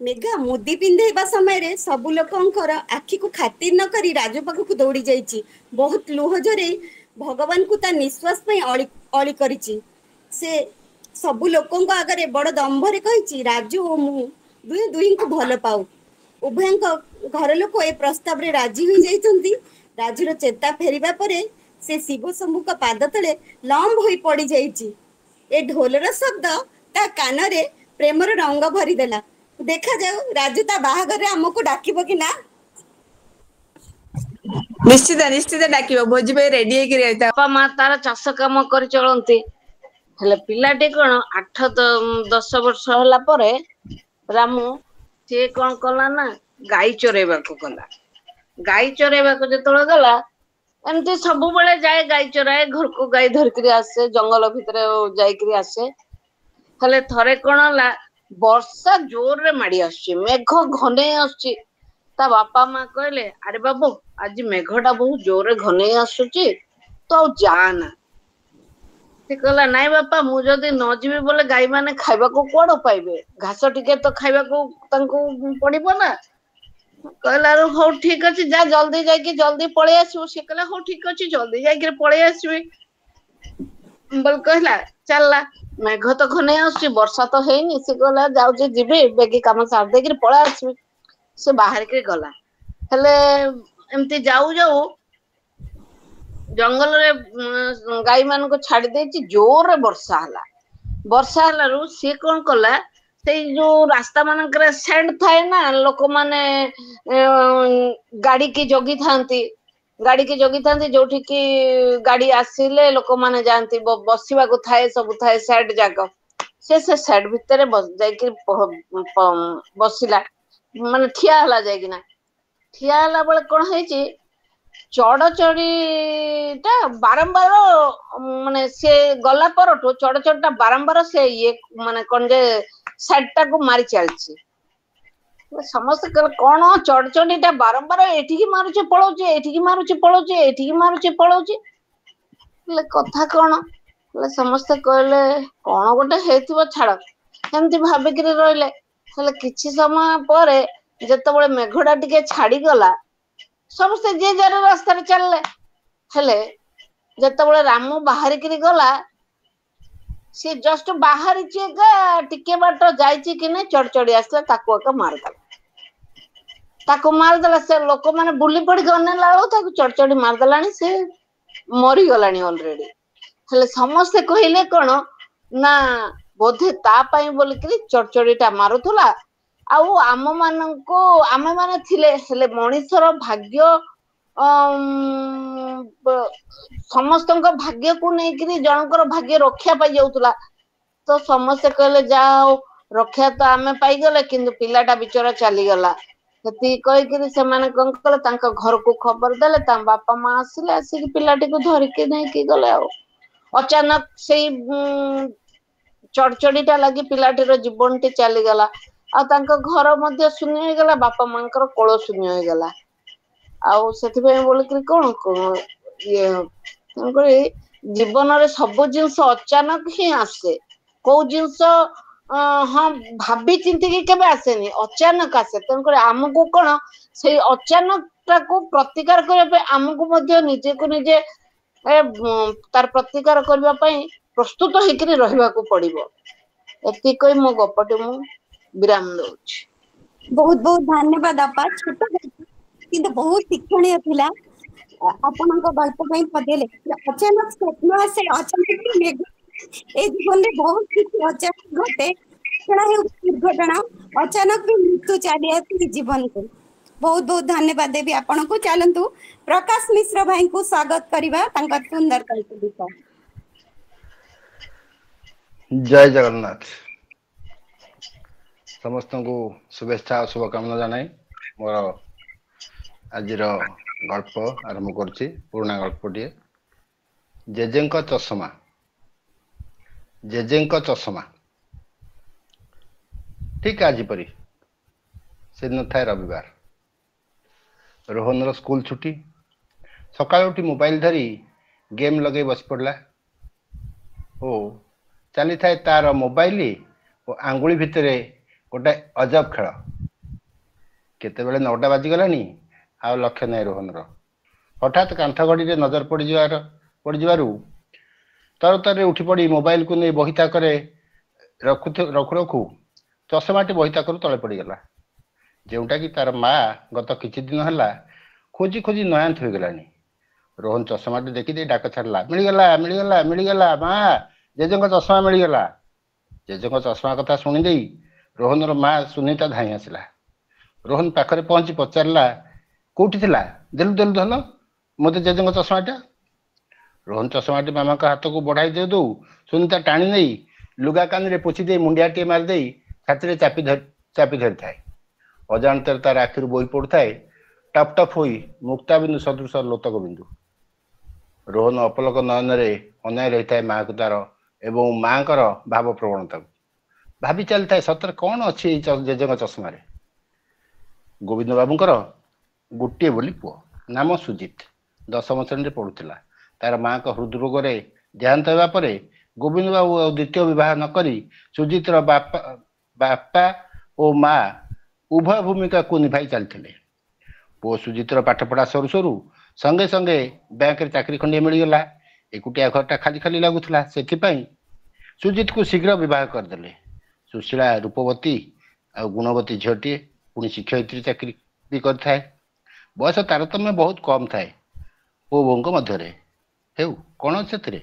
[SPEAKER 1] ମେଘା ମୁଦି ପିନ୍ଧେଇବା ସମୟରେ ସବୁ ଲୋକଙ୍କର ଆଖିକୁ ଖାତିର ନ କରି ରାଜୁ ପାଖକୁ ଦୌଡ଼ି ଯାଇଛି। ବହୁତ ଲୁହ ଝରେଇ ଭଗବାନଙ୍କୁ ତା ନିଶ୍ୱାସ ପାଇଁ ଅଳି କରିଛି। ସେ ସବୁ ଲୋକଙ୍କ ଆଗରେ ବଡ଼ ଦମ୍ଭରେ କହିଛି, ରାଜୁ ଓ ମୁଁ ଦୁହେଁ ଦୁହିଁଙ୍କୁ ଭଲ ପାଉ। ଉଭୟଙ୍କ ଘର ଲୋକ ଏ ପ୍ରସ୍ତାବରେ ରାଜି ହୋଇଯାଇଛନ୍ତି। ରାଜୁର ଚେତା ଫେରିବା ପରେ ସେ ଶିବ ଶମ୍ଭୁଙ୍କ ପାଦ ତଳେ ଲମ୍ବ ହୋଇ ପଡ଼ିଯାଇଛି। ଏ ଢୋଲର ଶବ୍ଦ ତା କାନରେ ପ୍ରେମର ରଙ୍ଗ ଭରିଦେଲା। ଦେଖାଯାଉ ରାଜୁ ତା ବାହାଘରରେ ଆମକୁ ଡାକିବ କି ନା।
[SPEAKER 4] ନିଶ୍ଚିତ ନିଶ୍ଚିତ ଡାକିବ, ଭୋଜି ପାଇଁ ରେଡି ହେଇକି ରହିଥାଅ।
[SPEAKER 3] ବାପା ମା ତାର ଚାଷ କାମ କରି ଚଳନ୍ତି। ହେଲେ ପିଲାଟି କଣ 8-10 ବର୍ଷ ହେଲା ପରେ ରାମୁ ସିଏ କଣ କଲା ନା ଗାଈ ଚରେଇବାକୁ ଗଲା। ଗାଈ ଚରେଇବାକୁ ଯେତେବେଳେ ଗଲା, ଏମିତି ସବୁବେଳେ ଯାଏ ଗାଈ ଚରାଏ, ଘରକୁ ଗାଈ ଧରିକିରି ଆସେ, ଜଙ୍ଗଲ ଭିତରେ ଯାଇକିରି ଆସେ। ହେଲେ ଥରେ କଣ ହେଲା, ବର୍ଷା ଜୋରରେ ମାଡି ଆସୁଛି, ମେଘ ଘନେଇ ଆସୁଛି। ତା ବାପା ମା କହିଲେ, ଆରେ ବାବୁ ଆଜି ମେଘ ଟା ବହୁତ ଜୋରରେ ଘନେଇ ଆସୁଛି, ତ ଆଉ ଯା ନା। ସେ କହିଲା, ନାଇଁ ବାପା ମୁଁ ଯଦି ନ ଯିବି ବୋଲେ ଗାଈ ମାନେ ଖାଇବାକୁ କୁଆଡୁ ପାଇବେ, ଘାସ ଟିକେ ତ ଖାଇବାକୁ ତାଙ୍କୁ ପଡିବ ନା। କହିଲା ହଉ ଠିକ ଅଛି, ଯା ଜଲ୍ଦି ଯାଇକି ଜଲ୍ଦି ପଳେଇ ଆସିବୁ। ସେ କହିଲା ହଉ ଠିକ ଅଛି, ଜଲ୍ଦି ଯାଇକିରି ପଳେଇ ଆସିବି ବୋଲି କହିଲା। ଚାଲିଲା, ମେଘ ତ ଘନେଇ ଆସୁଛି, ବର୍ଷା ତ ହେଇନି। ସେ କହିଲା ଯାଉଛି ଯିବି, ବେଗି କାମ ସାରି ଦେଇକିରି ପଳେଇ ଆସିବି। ସେ ବାହାରିକିରି ଗଲା। ହେଲେ ଏମିତି ଯାଉ ଯାଉ ଜଙ୍ଗଲରେ ଗାଈ ମାନଙ୍କୁ ଛାଡି ଦେଇଛି, ଜୋରରେ ବର୍ଷା ହେଲା। ବର୍ଷା ହେଲାରୁ ସିଏ କଣ କଲା, ସେଇ ଯୋଉ ରାସ୍ତା ମାନଙ୍କରେ ସେଣ୍ଟ ଥାଏ ନା, ଲୋକମାନେ ଗାଡି କି ଜଗିଥାନ୍ତି। ଗାଡି କି ଜଗିଥାନ୍ତି, ଯୋଉଠି କି ଗାଡି ଆସିଲେ ଲୋକମାନେ ଯାଆନ୍ତି, ବସିବାକୁ ଥାଏ, ସବୁ ଥାଏ ସେଡ୍ ଯାକ। ସେ ସେଡ୍ ଭିତରେ ଯାଇକି ବସିଲା, ମାନେ ଠିଆ ହେଲା। ଯାଇକିନା ଠିଆ ହେଲା ବେଳେ କଣ ହେଇଛି, ଚଡଚଡି ଟା ବାରମ୍ବାର, ମାନେ ସେ ଗଲା ପରଠୁ ଚଡଚଡି ଟା ବାରମ୍ବାର ସେ ମାନେ କଣ ଯେ ସାଇଡ୍ ଟାକୁ ମାରି ଚାଲିଛି। ସମସ୍ତେ କହିଲେ କଣ ଚଡଚଡି ଟା ବାରମ୍ବାର ଏଠିକି ମାରୁଛି ପଳଉଛି, ଏଠିକି ମାରୁଛି ପଳଉଛି, ଏଠିକି ମାରୁଛି ପଳଉଛି। ହେଲେ କଥା କଣ? ହେଲେ ସମସ୍ତେ କହିଲେ କଣ ଗୋଟେ ହେଇଥିବ, ଛାଡ। ଏମିତି ଭାବିକିରି ରହିଲେ। ହେଲେ କିଛି ସମୟ ପରେ ଯେତେବେଳେ ମେଘ ଟା ଟିକେ ଛାଡିଗଲା, ସମସ୍ତେ ଯିଏ ଯାର ରାସ୍ତାରେ ଚାଲିଲେ। ହେଲେ ଯେତେବେଳେ ରାମୁ ବାହାରିକିରି ଗଲା, ସିଏ ଜଷ୍ଟ ବାହାରିଛି ଏକା ଟିକେ ବାଟ ଯାଇଛି କି ନାଇ, ଚଡଚଡି ଆସିଲା, ତାକୁ ଏକା ମାରିଦେଲା। ତାକୁ ମାରିଦେଲା। ସେ ଲୋକମାନେ ବୁଲି ପଡିକି ଅନେଇଲା ବେଳକୁ ତାକୁ ଚଡଚଡି ମାରିଦେଲାଣି, ସେ ମରିଗଲାଣି ଅଲରେଡି। ହେଲେ ସମସ୍ତେ କହିଲେ କଣ ନା, ବୋଧେ ତା ପାଇଁ ବୋଲିକିରି ଚଡଚଡି ଟା ମାରୁଥିଲା। ଆଉ ଆମ ମାନଙ୍କୁ, ଆମେ ମାନେ ଥିଲେ, ହେଲେ ମଣିଷର ଭାଗ୍ୟ ସମସ୍ତଙ୍କ ଭାଗ୍ୟକୁ ନେଇକିରି ଜଣଙ୍କର ଭାଗ୍ୟ ରକ୍ଷା ପାଇ ଯାଉଥିଲା। ତ ସମସ୍ତେ କହିଲେ ଯାହା ହଉ, ରକ୍ଷା ତ ଆମେ ପାଇଗଲେ, କିନ୍ତୁ ପିଲାଟା ବିଚରା ଚାଲିଗଲା। ସେତିକି କହିକିରି ସେମାନେ କଣ କଲେ, ତାଙ୍କ ଘରକୁ ଖବର ଦେଲେ। ତାଙ୍କ ବାପା ମା ଆସିଲେ, ଆସିକି ପିଲାଟିକୁ ଧରିକି ନେଇକି ଗଲେ। ଆଉ ଅଚାନକ ସେଇ ଚଡଚଡି ଟା ଲାଗି ପିଲାଟିର ଜୀବନଟି ଚାଲିଗଲା। ଆଉ ତାଙ୍କ ଘର ମଧ୍ୟ ଶୂନ୍ୟ ହେଇଗଲା, ବାପା ମାଙ୍କର କୋଳ ଶୂନ୍ୟ ହେଇଗଲା। ଆଉ ସେଥିପାଇଁ ବୋଲିକିରି କଣ ଇଏ ତେଣୁକରି ଜୀବନରେ ସବୁ ଜିନିଷ ଅଚାନକ ହିଁ ଆସେ। କୋଉ ଜିନିଷ ହଁ ଭାବି ଚିନ୍ତିକି କେବେ ଆସେନି, ଅଚାନକ ଆସେ। ତେଣୁକରି ଆମକୁ କଣ, ସେଇ ଅଚାନକ ଟାକୁ ପ୍ରତିକାର କରିବା ପାଇଁ ଆମକୁ ମଧ୍ୟ ନିଜକୁ ନିଜେ ତାର ପ୍ରତିକାର କରିବା ପାଇଁ ପ୍ରସ୍ତୁତ ହେଇକିରି ରହିବାକୁ ପଡିବ।
[SPEAKER 5] ଏତିକି କହି ମୋ ଗପଟି ମୁଁ ବିରାମ ଦଉଛି।
[SPEAKER 1] ବହୁତ ବହୁତ ଧନ୍ୟବାଦ ଆପା। ଛୋଟ କିନ୍ତୁ ବହୁତ ଶିକ୍ଷଣୀୟ ଥିଲା। ଆପଣଙ୍କ ଗଳ୍ପ ପାଇଁ ପଦେ ଲେଖିଥିଲେ। ଅଚାନକ ସ୍ୱପ୍ନ ଆସେ, ଅଚାନକ ମେଘ, ଏଇ ଜୀବନରେ ବହୁତ କିଛି ଅଚାନକ ଘଟେ। ଘଟଣା ହେଉଛି ଦୁର୍ଘଟଣା, ଅଚାନକ ବି ମୃତ୍ୟୁ ଚାଲି ଆସେ ଜୀବନକୁ। ବହୁତ ବହୁତ ଧନ୍ୟବାଦ ଦେବି ଆପଣଙ୍କୁ। ଚାଲନ୍ତୁ ପ୍ରକାଶ ମିଶ୍ର ଭାଇଙ୍କୁ ସ୍ୱାଗତ କରିବା ତାଙ୍କର ସୁନ୍ଦର ଗଳ୍ପ ବିଷୟ।
[SPEAKER 6] ଜୟ ଜଗନ୍ନାଥ। ସମସ୍ତଙ୍କୁ ଶୁଭେଚ୍ଛା ଓ ଶୁଭକାମନା ଜଣାଇ ମୋର ଆଜିର ଗଳ୍ପ ଆରମ୍ଭ କରୁଛି। ପୁରୁଣା ଗଳ୍ପଟିଏ, ଜେଜେଙ୍କ ଚଷମା। ଜେଜେଙ୍କ ଚଷମା। ଠିକ୍ ଆଜି ପରି ସେଦିନ ଥାଏ ରବିବାର। ରୋହନର ସ୍କୁଲ ଛୁଟି। ସକାଳୁ ଉଠି ମୋବାଇଲ ଧରି ଗେମ୍ ଲଗେଇ ବସି ପଡ଼ିଲା ଓ ଚାଲିଥାଏ ତାର ମୋବାଇଲ ଓ ଆଙ୍ଗୁଳି ଭିତରେ ଗୋଟାଏ ଅଜବ ଖେଳ। କେତେବେଳେ 9ଟା ବାଜିଗଲାଣି, ଆଉ ଲକ୍ଷ୍ୟ ନାହିଁ ରୋହନର। ହଠାତ୍ କାନ୍ଥ ଘଡ଼ିରେ ନଜର ପଡ଼ିଯିବାରୁ ତରତରରେ ଉଠି ପଡ଼ି ମୋବାଇଲକୁ ନେଇ ବହି ତାକରେ ରଖୁ ରଖୁ ଚଷମାଟି ବହି ତାକରୁ ତଳେ ପଡ଼ିଗଲା, ଯେଉଁଟାକି ତାର ମା ଗତ କିଛି ଦିନ ହେଲା ଖୋଜି ଖୋଜି ନୟାନ୍ତ ହୋଇଗଲାଣି। ରୋହନ ଚଷମାଟି ଦେଖିଦେଇ ଡାକ ଛାଡ଼ିଲା, ମିଳିଗଲା ମିଳିଗଲା ମିଳିଗଲା ମା, ଜେଜେଙ୍କ ଚଷମା ମିଳିଗଲା। ଜେଜେଙ୍କ ଚଷମା କଥା ଶୁଣିଦେଇ ରୋହନର ମା ସୁନିତା ଧାଇଁ ଆସିଲା। ରୋହନ ପାଖରେ ପହଞ୍ଚି ପଚାରିଲା, କୋଉଠି ଥିଲା? ଦେଲୁ ଦେଲୁ ଧନ, ମୋତେ ଜେଜେଙ୍କ ଚଷମାଟା। ରୋହନ ଚଷମାଟି ମାମାଙ୍କ ହାତକୁ ବଢ଼ାଇ ଦେଉ ଦେଉ ସୁନିତା ଟାଣି ନେଇ ଲୁଗା କାନିରେ ପୋଛି ଦେଇ ମୁଣ୍ଡିଆଟିଏ ମାରିଦେଇ ଛାତିରେ ଚାପି ଧରିଥାଏ। ଅଜାଣତରେ ତାର ଆଖିରୁ ବୋହି ପଡ଼ୁଥାଏ ଟପ୍ ଟପ୍ ହୋଇ ମୁକ୍ତାବିନ୍ଦୁ ସଦୃଶ ଲୋତକ ବିନ୍ଦୁ। ରୋହନ ଅପଲକ ନୟନରେ ଅନାଇ ରହିଥାଏ ମାଆକୁ ତାର ଏବଂ ମାଆଙ୍କର ଭାବ ପ୍ରବଣତାକୁ। ଭାବି ଚାଲିଥାଏ ସତରେ କ'ଣ ଅଛି ଏଇ ଜେଜେଙ୍କ ଚଷମାରେ। ଗୋବିନ୍ଦ ବାବୁଙ୍କର ଗୋଟିଏ ବୋଲି ପୁଅ, ନାମ ସୁଜିତ। 10ମ ଶ୍ରେଣୀରେ ପଢ଼ୁଥିଲା। ତାର ମାଆଙ୍କ ହୃଦରୋଗରେ ଦେହାନ୍ତ ହେବା ପରେ ଗୋବିନ୍ଦ ବାବୁ ଆଉ ଦ୍ୱିତୀୟ ବିବାହ ନ କରି ସୁଜିତର ବାପା ଓ ମା ଉଭୟ ଭୂମିକାକୁ ନିଭାଇ ଚାଲିଥିଲେ। ପୁଅ ସୁଜିତର ପାଠପଢ଼ା ସରୁ ସରୁ ସଙ୍ଗେ ସଙ୍ଗେ ବ୍ୟାଙ୍କରେ ଚାକିରି ଖଣ୍ଡିଏ ମିଳିଗଲା। ଏକୁଟିଆ ଘରଟା ଖାଲି ଖାଲି ଲାଗୁଥିଲା। ସେଥିପାଇଁ ସୁଜିତକୁ ଶୀଘ୍ର ବିବାହ କରିଦେଲେ। ସୁଶୀଳା, ରୂପବତୀ ଆଉ ଗୁଣବତୀ ଝିଅଟିଏ, ପୁଣି ଶିକ୍ଷୟିତ୍ରୀ ଚାକିରି ବି କରିଥାଏ। ବୟସ ତାରତମ୍ୟ ବହୁତ କମ୍ ଥାଏ ପୁଅ ବୋଉଙ୍କ ମଧ୍ୟରେ। ହେଉ, କ'ଣ ସେଥିରେ?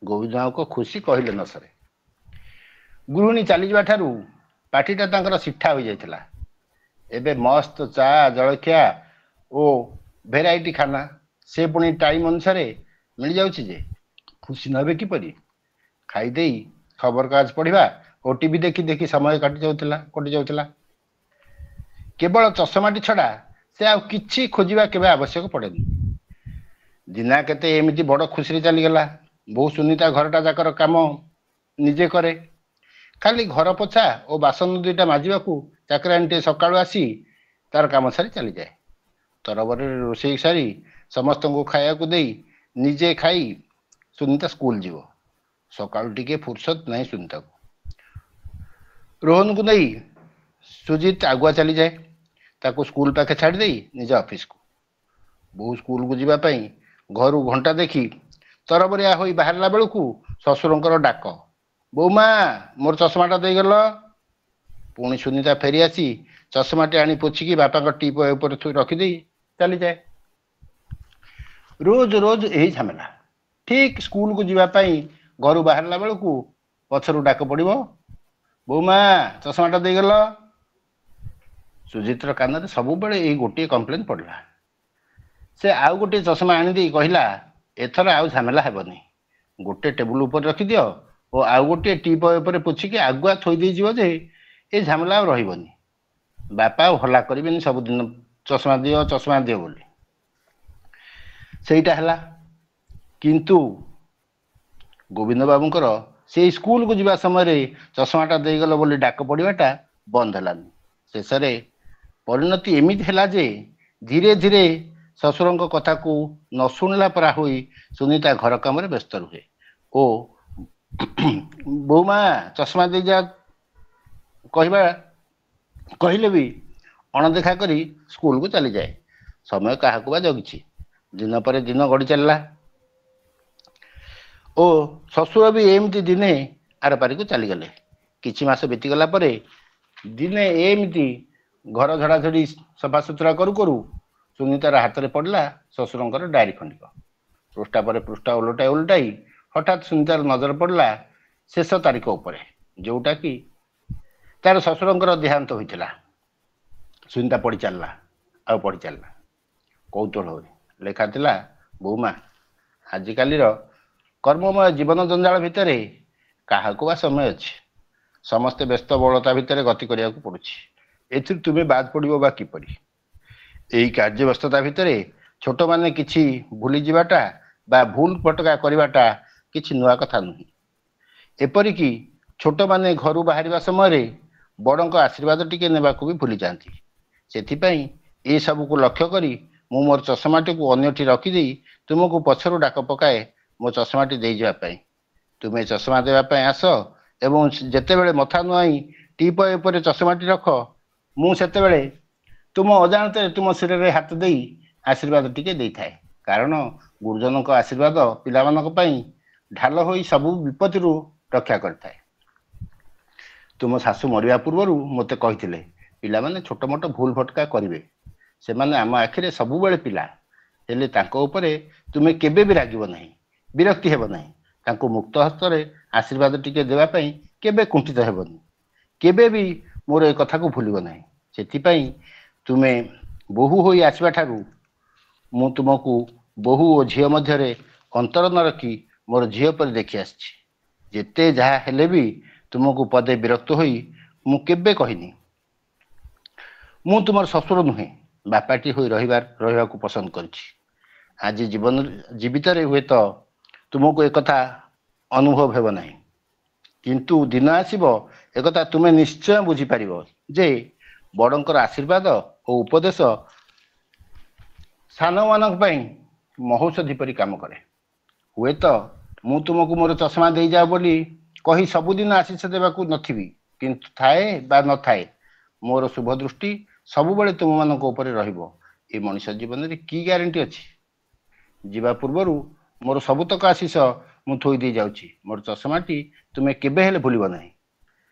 [SPEAKER 6] ଗୋବିନ୍ଦ ବାବୁଙ୍କ ଖୁସି କହିଲେ ନ ସରେ। ଗୃହିଣୀ ଚାଲିଯିବା ଠାରୁ ପାଟିଟା ତାଙ୍କର ସିଠା ହୋଇଯାଇଥିଲା। ଏବେ ମସ୍ତ ଚା, ଜଳଖିଆ ଓ ଭେରାଇଟି ଖାନା, ସେ ପୁଣି ଟାଇମ୍ ଅନୁସାରେ ମିଳିଯାଉଛି ଯେ ଖୁସି ନ ହେବେ କିପରି? ଖାଇଦେଇ ଖବରକାଗଜ ପଢ଼ିବା ଓ ଟିଭି ଦେଖି ଦେଖି ସମୟ କଟି ଯାଉଥିଲା। କେବଳ ଚଷମାଟି ଛଡ଼ା ସେ ଆଉ କିଛି ଖୋଜିବା କେବେ ଆବଶ୍ୟକ ପଡ଼େନି। ଦିନା କେତେ ଏମିତି ବଡ଼ ଖୁସିରେ ଚାଲିଗଲା। ବୋଉ ସୁନିତା ଘରଟା ଯାକର କାମ ନିଜେ କରେ। ଖାଲି ଘର ପୋଛା ଓ ବାସନ 2ଟା ମାଜିବାକୁ ଚାକରାଣୀଟିଏ ସକାଳୁ ଆସି ତାର କାମ ସାରି ଚାଲିଯାଏ। ତରବରରେ ରୋଷେଇ ସାରି ସମସ୍ତଙ୍କୁ ଖାଇବାକୁ ଦେଇ ନିଜେ ଖାଇ ସୁନିତା ସ୍କୁଲ ଯିବ। ସକାଳୁ ଟିକେ ଫୁର୍ସତ ନାହିଁ ସୁନିତାକୁ। ରୋହନକୁ ନେଇ ସୁଜିତ ଆଗୁଆ ଚାଲିଯାଏ, ତାକୁ ସ୍କୁଲ ପାଖେ ଛାଡ଼ିଦେଇ ନିଜ ଅଫିସକୁ। ବୋଉ ସ୍କୁଲକୁ ଯିବା ପାଇଁ ଘରୁ ଘଣ୍ଟା ଦେଖି ତରବରିଆ ହୋଇ ବାହାରିଲା ବେଳକୁ ଶ୍ୱଶୁରଙ୍କର ଡାକ, ବୋଉମା, ମୋର ଚଷମାଟା ଦେଇଗଲ। ପୁଣି ସୁନିତା ଫେରି ଆସି ଚଷମାଟି ଆଣି ପୋଛିକି ବାପାଙ୍କ ଟିପ୍ ଉପରେ ରଖିଦେଇ ଚାଲିଯାଏ। ରୋଜ ରୋଜ ଏହି ଝାମେଲା। ଠିକ୍ ସ୍କୁଲକୁ ଯିବା ପାଇଁ ଘରୁ ବାହାରିଲା ବେଳକୁ ପଛରୁ ଡାକ ପଡ଼ିବ, ବୋଉମା, ଚଷମାଟା ଦେଇଗଲ। ସୁଜିତର କାନରେ ସବୁବେଳେ ଏଇ ଗୋଟିଏ କମ୍ପ୍ଲେନ୍ ପଡ଼ିଲା। ସେ ଆଉ ଗୋଟିଏ ଚଷମା ଆଣିଦେଇ କହିଲା, ଏଥର ଆଉ ଝାମେଲା ହେବନି। ଗୋଟେ ଟେବୁଲ ଉପରେ ରଖିଦିଅ ଓ ଆଉ ଗୋଟିଏ ଟିପ୍ ଉପରେ ପୋଛିକି ଆଗୁଆ ଥୋଇ ଦେଇଯିବ ଯେ ଏ ଝାମେଲା ଆଉ ରହିବନି। ବାପା ଆଉ ହଲ୍ଲା କରିବେନି ସବୁଦିନ ଚଷମା ଦିଅ ବୋଲି। ସେଇଟା ହେଲା। କିନ୍ତୁ ଗୋବିନ୍ଦ ବାବୁଙ୍କର ସେଇ ସ୍କୁଲକୁ ଯିବା ସମୟରେ ଚଷମାଟା ଦେଇଗଲ ବୋଲି ଡାକ ପଡ଼ିବାଟା ବନ୍ଦ ହେଲାନି। ଶେଷରେ ପରିଣତି ଏମିତି ହେଲା ଯେ ଧୀରେ ଧୀରେ ଶ୍ୱଶୁରଙ୍କ କଥାକୁ ନ ଶୁଣିଲା ପରା ହୋଇ ସୁନିତା ଘର କାମରେ ବ୍ୟସ୍ତ ରୁହେ ଓ ବୋଉମା, ଚଷମା ଦେଇଯା କହିଲେ ବି ଅଣଦେଖା କରି ସ୍କୁଲକୁ ଚାଲିଯାଏ। ସମୟ କାହାକୁ ବା ଜଗିଛି। ଦିନ ପରେ ଦିନ ଗଡ଼ି ଚାଲିଲା ଓ ଶ୍ୱଶୁର ବି ଏମିତି ଦିନେ ଆରପାରିକୁ ଚାଲିଗଲେ। କିଛି ମାସ ବିତିଗଲା ପରେ ଦିନେ ଏମିତି ଘର ଝଡ଼ାଝଡ଼ି ସଫାସୁତୁରା କରୁ କରୁ ସୁନିତାର ହାତରେ ପଡ଼ିଲା ଶ୍ୱଶୁରଙ୍କର ଡାଏରୀ ଖଣ୍ଡିକ। ପୃଷ୍ଠା ପରେ ପୃଷ୍ଠା ଓଲଟାଇ ହଠାତ୍ ସୁନିତାର ନଜର ପଡ଼ିଲା ଶେଷ ତାରିଖ ଉପରେ, ଯୋଉଟା କି ତାର ଶ୍ୱଶୁରଙ୍କର ଦେହାନ୍ତ ହୋଇଥିଲା। ସୁନିତା ପଢ଼ି ଚାଲିଲା କୌତୂହଳରେ। ଲେଖା ଥିଲା, ବୋଉମା, ଆଜିକାଲିର କର୍ମମୟ ଜୀବନ ଜଞ୍ଜାଳ ଭିତରେ କାହାକୁ ବା ସମୟ ଅଛି? ସମସ୍ତେ ବ୍ୟସ୍ତବହୁଳତା ଭିତରେ ଗତି କରିବାକୁ ପଡୁଛି। ଏଥିରୁ ତୁମେ ବାଦ ପଡ଼ିବ ବା କିପରି? ଏହି କାର୍ଯ୍ୟବ୍ୟସ୍ତତା ଭିତରେ ଛୋଟମାନେ କିଛି ଭୁଲିଯିବାଟା ବା ଭୁଲ ଫଟକା କରିବାଟା କିଛି ନୂଆ କଥା ନୁହେଁ। ଏପରିକି ଛୋଟମାନେ ଘରୁ ବାହାରିବା ସମୟରେ ବଡ଼ଙ୍କ ଆଶୀର୍ବାଦ ଟିକେ ନେବାକୁ ବି ଭୁଲି ଯାଆନ୍ତି। ସେଥିପାଇଁ ଏସବୁକୁ ଲକ୍ଷ୍ୟ କରି ମୁଁ ମୋର ଚଷମାଟିକୁ ଅନ୍ୟଠି ରଖିଦେଇ ତୁମକୁ ପଛରୁ ଡାକ ପକାଏ ମୋ ଚଷମାଟି ଦେଇଯିବା ପାଇଁ। ତୁମେ ଚଷମା ଦେବା ପାଇଁ ଆସ ଏବଂ ଯେତେବେଳେ ମଥା ନୁଆଇଁ ଟିପୟ ଉପରେ ଚଷମାଟି ରଖ, ମୁଁ ସେତେବେଳେ ତୁମ ଅଜାଣତରେ ତୁମ ଶିରରେ ହାତ ଦେଇ ଆଶୀର୍ବାଦ ଟିକେ ଦେଇଥାଏ। କାରଣ ଗୁରୁଜନଙ୍କ ଆଶୀର୍ବାଦ ପିଲାମାନଙ୍କ ପାଇଁ ଢାଲ ହୋଇ ସବୁ ବିପତ୍ତିରୁ ରକ୍ଷା କରିଥାଏ। ତୁମ ଶାଶୁ ମରିବା ପୂର୍ବରୁ ମୋତେ କହିଥିଲେ, ପିଲାମାନେ ଛୋଟ ମୋଟ ଭୁଲ ଫଟକା କରିବେ, ସେମାନେ ଆମ ଆଖିରେ ସବୁବେଳେ ପିଲା। ହେଲେ ତାଙ୍କ ଉପରେ ତୁମେ କେବେ ବି ରାଗିବ ନାହିଁ, ବିରକ୍ତି ହେବ ନାହିଁ। ତାଙ୍କୁ ମୁକ୍ତ ହସ୍ତରେ ଆଶୀର୍ବାଦ ଟିକେ ଦେବା ପାଇଁ କେବେ କୁଣ୍ଠିତ ହେବନି। କେବେ ବି ମୋର ଏ କଥାକୁ ଭୁଲିବ ନାହିଁ। ସେଥିପାଇଁ ତୁମେ ବୋହୂ ହୋଇ ଆସିବା ଠାରୁ ମୁଁ ତୁମକୁ ବୋହୂ ଓ ଝିଅ ମଧ୍ୟରେ ଅନ୍ତର ନ ରଖି ମୋର ଝିଅ ପରି ଦେଖି ଆସିଛି। ଯେତେ ଯାହା ହେଲେ ବି ତୁମକୁ ପଦେ ବିରକ୍ତ ହୋଇ ମୁଁ କେବେ କହିନି। ମୁଁ ତୁମର ଶ୍ୱଶୁର ନୁହେଁ, ବାପାଟି ହୋଇ ରହିବାକୁ ପସନ୍ଦ କରିଛି। ଆଜି ଜୀବିତରେ ହୁଏତ ତୁମକୁ ଏକଥା ଅନୁଭବ ହେବ ନାହିଁ, କିନ୍ତୁ ଦିନ ଆସିବ ଏକଥା ତୁମେ ନିଶ୍ଚୟ ବୁଝିପାରିବ ଯେ ବଡ଼ଙ୍କର ଆଶୀର୍ବାଦ ଓ ଉପଦେଶ ସାନମାନଙ୍କ ପାଇଁ ମହୌଷଧି ପରି କାମ କରେ। ହୁଏତ ମୁଁ ତୁମକୁ ମୋର ଚଷମା ଦେଇଯାଅ ବୋଲି କହି ସବୁଦିନ ଆଶୀଷ ଦେବାକୁ ନଥିବି, କିନ୍ତୁ ଥାଏ ବା ନଥାଏ ମୋର ଶୁଭ ଦୃଷ୍ଟି ସବୁବେଳେ ତୁମମାନଙ୍କ ଉପରେ ରହିବ। ଏ ମଣିଷ ଜୀବନରେ କି ଗ୍ୟାରେଣ୍ଟି ଅଛି? ଯିବା ପୂର୍ବରୁ ମୋର ସବୁତକ ଆଶୀଷ ମୁଁ ଥୋଇ ଦେଇ ଯାଉଛି। ମୋର ଚଷମାଟି ତୁମେ କେବେ ହେଲେ ଭୁଲିବ ନାହିଁ।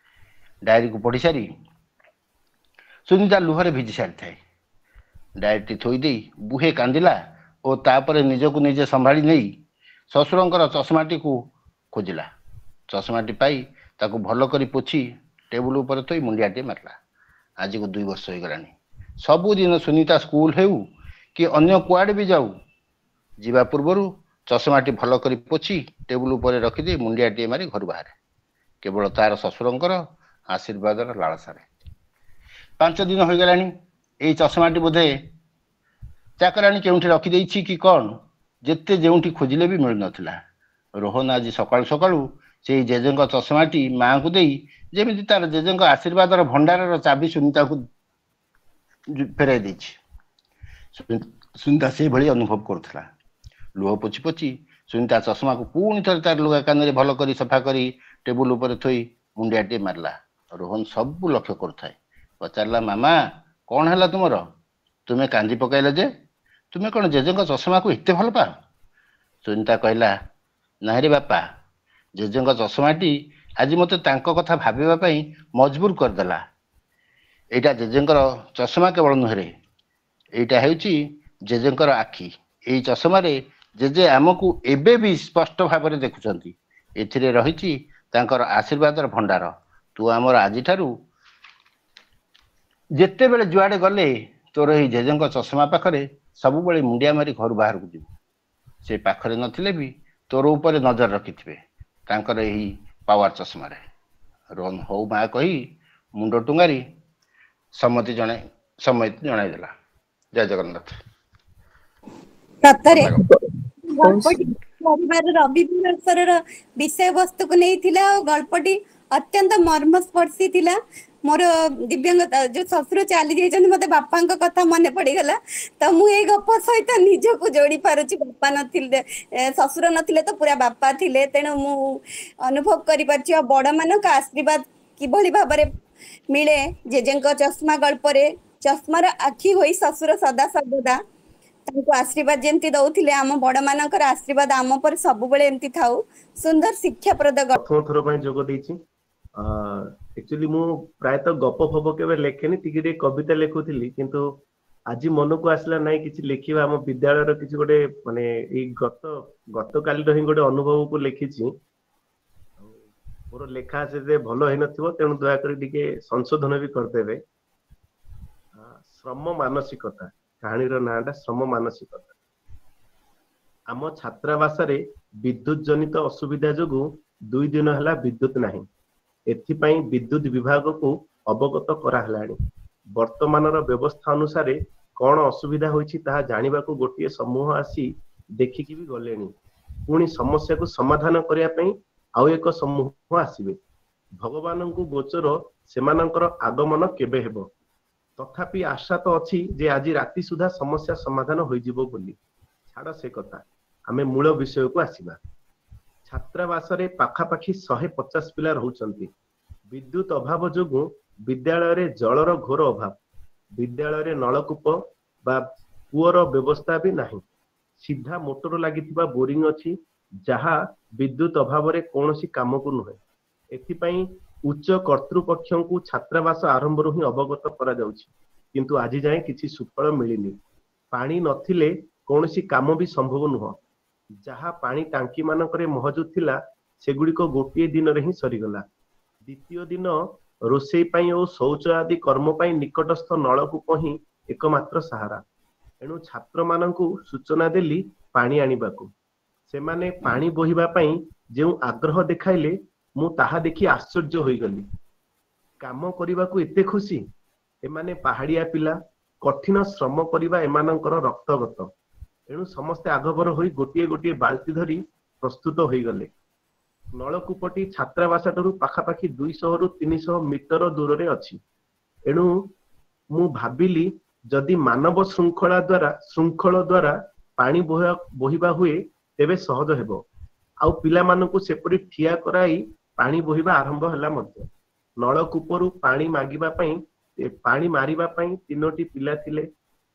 [SPEAKER 6] ଡାଏରୀକୁ ପଢ଼ି ସାରି ସୁନିତା ଲୁହରେ ଭିଜି ସାରିଥାଏ। ଡାଏରୀଟି ଥୋଇ ଦେଇ ବୁହେ କାନ୍ଦିଲା ଓ ତାପରେ ନିଜକୁ ନିଜେ ସମ୍ଭାଳି ନେଇ ଶ୍ୱଶୁରଙ୍କର ଚଷମାଟିକୁ ଖୋଜିଲା। ଚଷମାଟି ପାଇ ତାକୁ ଭଲ କରି ପୋଛି ଟେବୁଲ ଉପରେ ଥୋଇ ମୁଣ୍ଡିଆଟିଏ ମାରିଲା। ଆଜିକୁ 2 ବର୍ଷ ହୋଇଗଲାଣି। ସବୁଦିନ ସୁନିତା ସ୍କୁଲ ହେଉ କି ଅନ୍ୟ କୁଆଡ଼େ ବି ଯାଉ, ଯିବା ପୂର୍ବରୁ ଚଷମାଟି ଭଲ କରି ପୋଛି ଟେବୁଲ ଉପରେ ରଖିଦେଇ ମୁଣ୍ଡିଆଟିଏ ମାରି ଘରୁ ବାହାରେ, କେବଳ ତାର ଶ୍ୱଶୁରଙ୍କର ଆଶୀର୍ବାଦର ଲାଳସାରେ। 5 ଦିନ ହୋଇଗଲାଣି। ଏଇ ଚଷମାଟି ବୋଧେ ଚାକରାଣୀ କେଉଁଠି ରଖିଦେଇଛି କି କ'ଣ, ଯେତେ ଯେଉଁଠି ଖୋଜିଲେ ବି ମିଳୁନଥିଲା। ରୋହନ ଆଜି ସକାଳୁ ସକାଳୁ ସେଇ ଜେଜେଙ୍କ ଚଷମାଟି ମାଆଙ୍କୁ ଦେଇ ଯେମିତି ତାର ଜେଜେଙ୍କ ଆଶୀର୍ବାଦର ଭଣ୍ଡାରର ଚାବି ସୁନିତାକୁ ଫେରାଇ ଦେଇଛି। ସୁନିତା ସେଇଭଳି ଅନୁଭବ କରୁଥିଲା। ଲୁହ ପୋଛି ପୋଛି ସୁନିତା ଚଷମାକୁ ପୁଣି ଥରେ ତାର ଲୁଗା କାନରେ ଭଲ କରି ସଫା କରି ଟେବୁଲ ଉପରେ ଥୋଇ ମୁଣ୍ଡିଆଟିଏ ମାରିଲା। ରୋହନ ସବୁ ଲକ୍ଷ୍ୟ କରୁଥାଏ। ପଚାରିଲା, ମାମା, କ'ଣ ହେଲା ତୁମର? ତୁମେ କାନ୍ଦି ପକାଇଲ ଯେ? ତୁମେ କ'ଣ ଜେଜେଙ୍କ ଚଷମାକୁ ଏତେ ଭଲ ପାଅ? ସୁନିତା କହିଲା, ନାହିଁରେ ବାପା, ଜେଜେଙ୍କ ଚଷମାଟି ଆଜି ମୋତେ ତାଙ୍କ କଥା ଭାବିବା ପାଇଁ ମଜବୁର କରିଦେଲା। ଏଇଟା ଜେଜେଙ୍କର ଚଷମା କେବଳ ନୁହେଁ, ଏଇଟା ହେଉଛି ଜେଜେଙ୍କର ଆଖି। ଏଇ ଚଷମାରେ ଜେଜେ ଆମକୁ ଏବେ ବି ସ୍ପଷ୍ଟ ଭାବରେ ଦେଖୁଛନ୍ତି। ଏଥିରେ ରହିଛି ତାଙ୍କର ଆଶୀର୍ବାଦର ଭଣ୍ଡାର। ତୁ ଆମର ଆଜିଠାରୁ ଯେତେବେଳେ ଯୁଆଡ଼େ ଗଲେ ତୋର ଏଇ ଜେଜେଙ୍କ ଚଷମା ପାଖରେ ସବୁବେଳେ ମୁଣ୍ଡିଆ ମାରି ଘରୁ ବାହାରକୁ ଯିବୁ। ସେ ପାଖରେ ନଥିଲେ ବି ତୋର ଉପରେ ନଜର ରଖିଥିବେ ତାଙ୍କର ଏହି ପାୱାର ଚଷମାରେ। ରୋହନ ହଉ ମା କହି ମୁଣ୍ଡ ଟୁଙ୍ଗାରି ସମ୍ମତି ଜଣାଇଦେଲା। ଜୟ ଜଗନ୍ନାଥ।
[SPEAKER 1] ସତରେ ଗଳ୍ପଟି ପରିବାର ରବିବାସରର ବିଷୟବସ୍ତୁକୁ ନେଇଥିଲା ଆଉ ଗଳ୍ପଟି ଅତ୍ୟନ୍ତ ମର୍ମସ୍ପର୍ଶୀ ଥିଲା। ମୋର ଦିବ୍ୟାଙ୍ଗ ଯୋଉ ଶ୍ୱଶୁର ଚାଲି ଯାଇଛନ୍ତି, ମତେ ବାପାଙ୍କ କଥା ମନେ ପଡିଗଲା। ତ ମୁଁ ଏଇ ଗପ ସହିତ ନିଜକୁ ଯୋଡି ପାରୁଛି। ବାପା ନଥିଲେ, ଶ୍ୱଶୁର ନଥିଲେ ତ ପୁରା ବାପା ଥିଲେ, ତେଣୁ ମୁଁ ଅନୁଭବ କରିପାରୁଛି। ଆଉ ବଡ ମାନଙ୍କ ଆଶୀର୍ବାଦ କିଭଳି ଭାବରେ ମିଳେ ଜେଜେଙ୍କ ଚଷମା ଗଳ୍ପରେ। ଚଷମାର ଆଖି ହୋଇ ଶ୍ୱଶୁର ସଦା ସର୍ବଦା ତାଙ୍କୁ ଆଶୀର୍ବାଦ ଯେମିତି ଦଉଥିଲେ, ଆମ ବଡ ମାନଙ୍କର ଆଶୀର୍ବାଦ ଆମ ଉପରେ ସବୁବେଳେ ଏମିତି ଥାଉ। ସୁନ୍ଦର ଶିକ୍ଷାପ୍ରଦ
[SPEAKER 7] ପ୍ରଥମ ଥର ପାଇଁ ଯୋଗ ଦେଇଛି। एक्चुअली मु प्रायतः गप फप केवे लेखेनी टिके कविता लेखुଥିଲି କିନ୍ତୁ ଆଜି ମନକୁ ଆସିଲା ନାଇଁ କିଛି ଲେଖିବା ଆମ ବିଦ୍ୟାଳୟର କିଛି ଗୋଟେ ମାନେ ଏଇ ଗତକାଲିର ହିଁ ଗୋଟେ ଅନୁଭବକୁ ଲେଖିଛି। ମୋର ଲେଖା ସେତେ ଭଲ ହେଇନଥିବ ତେଣୁ ଦୟାକରି ଟିକେ ସଂଶୋଧନ ବି କରିଦେବେ। ଶ୍ରମ ମାନସିକତା କାହାଣୀର ନାଁଟା ଶ୍ରମ ମାନସିକତା। ଆମ ଛାତ୍ରାବାସରେ ବିଦ୍ୟୁତ ଜନିତ ଅସୁବିଧା ଯୋଗୁ 2 ଦିନ ହେଲା ବିଦ୍ୟୁତ ନାହିଁ। ଏଥିପାଇଁ ବିଦ୍ୟୁତ ବିଭାଗକୁ ଅବଗତ କରାହେଲାଣି। ବର୍ତ୍ତମାନର ବ୍ୟବସ୍ଥା ଅନୁସାରେ କଣ ଅସୁବିଧା ହୋଇଛି ତାହା ଜାଣିବାକୁ ଗୋଟିଏ ସମୂହ ଆସି ଦେଖିକି ବି ଗଲେଣି। ପୁଣି ସମସ୍ୟାକୁ ସମାଧାନ କରିବା ପାଇଁ ଆଉ ଏକ ସମୂହ ଆସିବେ। ଭଗବାନଙ୍କୁ ଗୋଚର ସେମାନଙ୍କର ଆଗମନ କେବେ ହେବ। ତଥାପି ଆଶା ତ ଅଛି ଯେ ଆଜି ରାତି ସୁଦ୍ଧା ସମସ୍ୟା ସମାଧାନ ହୋଇଯିବ ବୋଲି। ଛାଡ଼ ସେ କଥା, ଆମେ ମୂଳ ବିଷୟକୁ ଆସିବା। ଛାତ୍ରାବାସରେ ପାଖାପାଖି 150 ପିଲା ରହୁଛନ୍ତି। ବିଦ୍ୟୁତ ଅଭାବ ଯୋଗୁଁ ବିଦ୍ୟାଳୟରେ ଜଳର ଘୋର ଅଭାବ। ବିଦ୍ୟାଳୟରେ ନଳକୂପ ବା କୂଅର ବ୍ୟବସ୍ଥା ବି ନାହିଁ। ସିଧା ମୋଟର ଲାଗିଥିବା ବୋରିଂ ଅଛି, ଯାହା ବିଦ୍ୟୁତ ଅଭାବରେ କୌଣସି କାମକୁ ନୁହେଁ। ଏଥିପାଇଁ ଉଚ୍ଚ କର୍ତ୍ତୃପକ୍ଷଙ୍କୁ ଛାତ୍ରାବାସ ଆରମ୍ଭରୁ ହିଁ ଅବଗତ କରାଯାଉଛି, କିନ୍ତୁ ଆଜି ଯାଏଁ କିଛି ସୁଫଳ ମିଳିନି। ପାଣି ନଥିଲେ କୌଣସି କାମ ବି ସମ୍ଭବ ନୁହଁ। ଯାହା ପାଣି ଟାଙ୍କି ମାନଙ୍କରେ ମହଜୁଦ ଥିଲା ସେଗୁଡିକ ଗୋଟିଏ ଦିନରେ ହିଁ ସରିଗଲା। ଦ୍ୱିତୀୟ ଦିନ ରୋଷେଇ ପାଇଁ ଓ ଶୌଚ ଆଦି କର୍ମ ପାଇଁ ନିକଟସ୍ଥ ନଳକୂପ ହିଁ एकमात्र सहारा। एणु छात्र मानंकु सूचना देली पानी आनिबाकू। सेमाने पानी बोहिबा पई जेउ आग्रह देखाइले मु ताहा देखि आश्चर्य होई गली। काम करिबाकू एते खुशी। एमाने पहाड़िया पिला, कठिन श्रम करिबा एमानंकर रक्तगत। एणु समस्ते आगभर होई गोटिए गोटिए बाल्टी धरी प्रस्तुत होई गले। नलकूपटी छात्रावासटरू पाखापाखि 200 रु 300 मीटर दूर रे अछि। एणु मु भाबिली जदि मानव श्रृंखल द्वारा पानी बोहिबा हुए तेबे सहज हेबो। आउ पिला मानकु सेपरि ठिया कराई पानी बोहिबा आरंभ होला मध्य। नलकूपरू पानी मागिबा पई पानी मारिबा पई 3टी पिला थिले।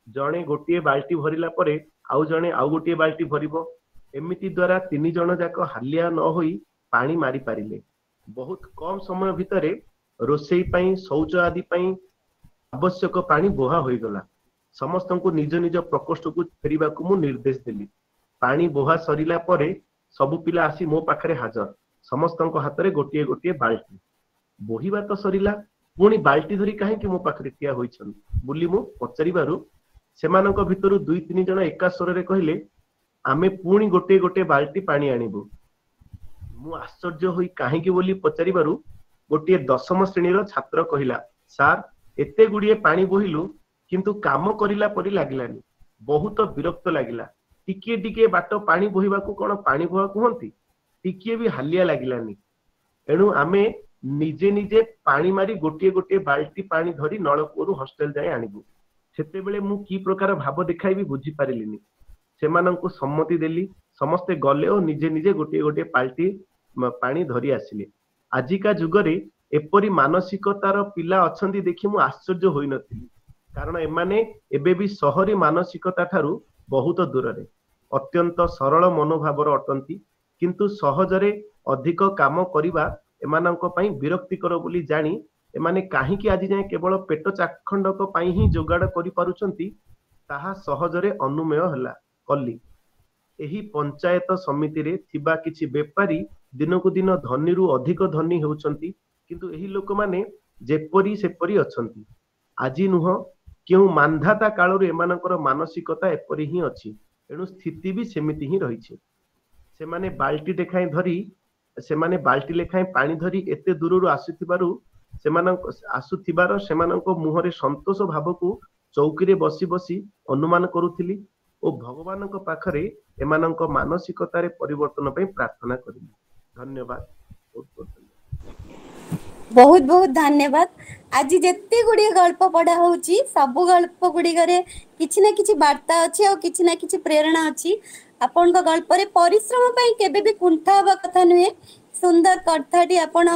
[SPEAKER 7] जणे गोटिए बाल्टी भरिला परे आउ जणे आउ गोटिए बाल्टी भरिबो। एमिति द्वारा 3 जण जाक हालिया न होई पानी मारी पारिले। बहुत कम समय भितरे रोषेई पई शौच आदि पई आवश्यक पानी बोहा होई गला। समस्त को निज निज प्रकोष्ठ को फेरिबा को मु निर्देश देली। पानी बोहा सरिला परे सबु पिला आसी मो पाखरे हाजर। समस्त को हाथ रे गोटिए गोटिए बाल्टी। बोहिबा तो सरिला, पुणी बाल्टी धरी काहे कि मो पाखरे ठिया होइछन बुली मु पचारिबारु सेमानक भितरु 2-3 जण एका स्वर रे कहिले आमे पुणी गोटे गोटे बाल्टी पानी आनिबु। मु आश्चर्य होई काहे कि बोली पचारिबारु गोटिए 10म श्रेणी रो छात्र कहिला, सार एते गुडिए पानी बोहिलु किंतु काम करिला परि लागिलानी। बहुत विरक्त लागिला। टिके टिके बाट पानी बोहिबा को कोन पानी बोहा कहंती, टिके भी हालिया लागिलानी। एणु आमे निजे निजे पानी मारी गोटिए गोटिए बाल्टी पानी धरी नलकूपरू हॉस्टेल जाए आनिबु। सेते बेले मु की प्रकार भाव देखाई भी बुझी पारिलिनी। सेमानंकु सम्मति देली। समस्ते गले और निजे निजे गोटिए गोटिए बाल्टी पानी धरी आसिले। आजिका जुगरे एपरी मानसिकतार पिला अछंती देखि मु आश्चर्य होई नथिली। कारण एमाने एबे भी सहरी मानसिकता ठारू बहुत दूर रे। अत्यंत सरल मनोभावर अटंती, किंतु सहजरे अधिक काम करिबा एमानंक पई विरक्तिकर बोली जानी एमाने काहीकि आज जाए केवल पेट चाखंडक पई ही जोगाड़ करि पारुचंती ताहा सहजरे अनुमेय हला कली। एही पंचायत समिति रे थिबा किछि बेपारी दिनकु दिन धनी रु अधिक धनी हेउचंती, किंतु एही लोक माने जेपरी सेपरी अछंती। आजी नुह केउ मानधाता कालरु एमानकर मानसिकता एपरी ही अछि। एणु स्थिति भी सेमिति ही रहिছে। सेमाने बाल्टी लेखाएं पानी धरी एते दूररु आसुथिबार सेमानक मुहरे संतोष भाव को चौकी रे बसी बसी अनुमान करुथिली और भगवानक पाखरे एमानक मानसिकतारे परिवर्तन पई प्रार्थना करिली। धन्यवाद।
[SPEAKER 1] बहुत बहुत धन्यवाद। आज जेते गुडी गल्प पढ़ा होची सब गल्प गुडी करे किछि ना किछि वार्ता अछि और किछि ना किछि प्रेरणा अछि। आपन को गल्प रे परिश्रम पई केबे भी कुंठा हवा कथा नुहे। सुंदर कथाटी आपण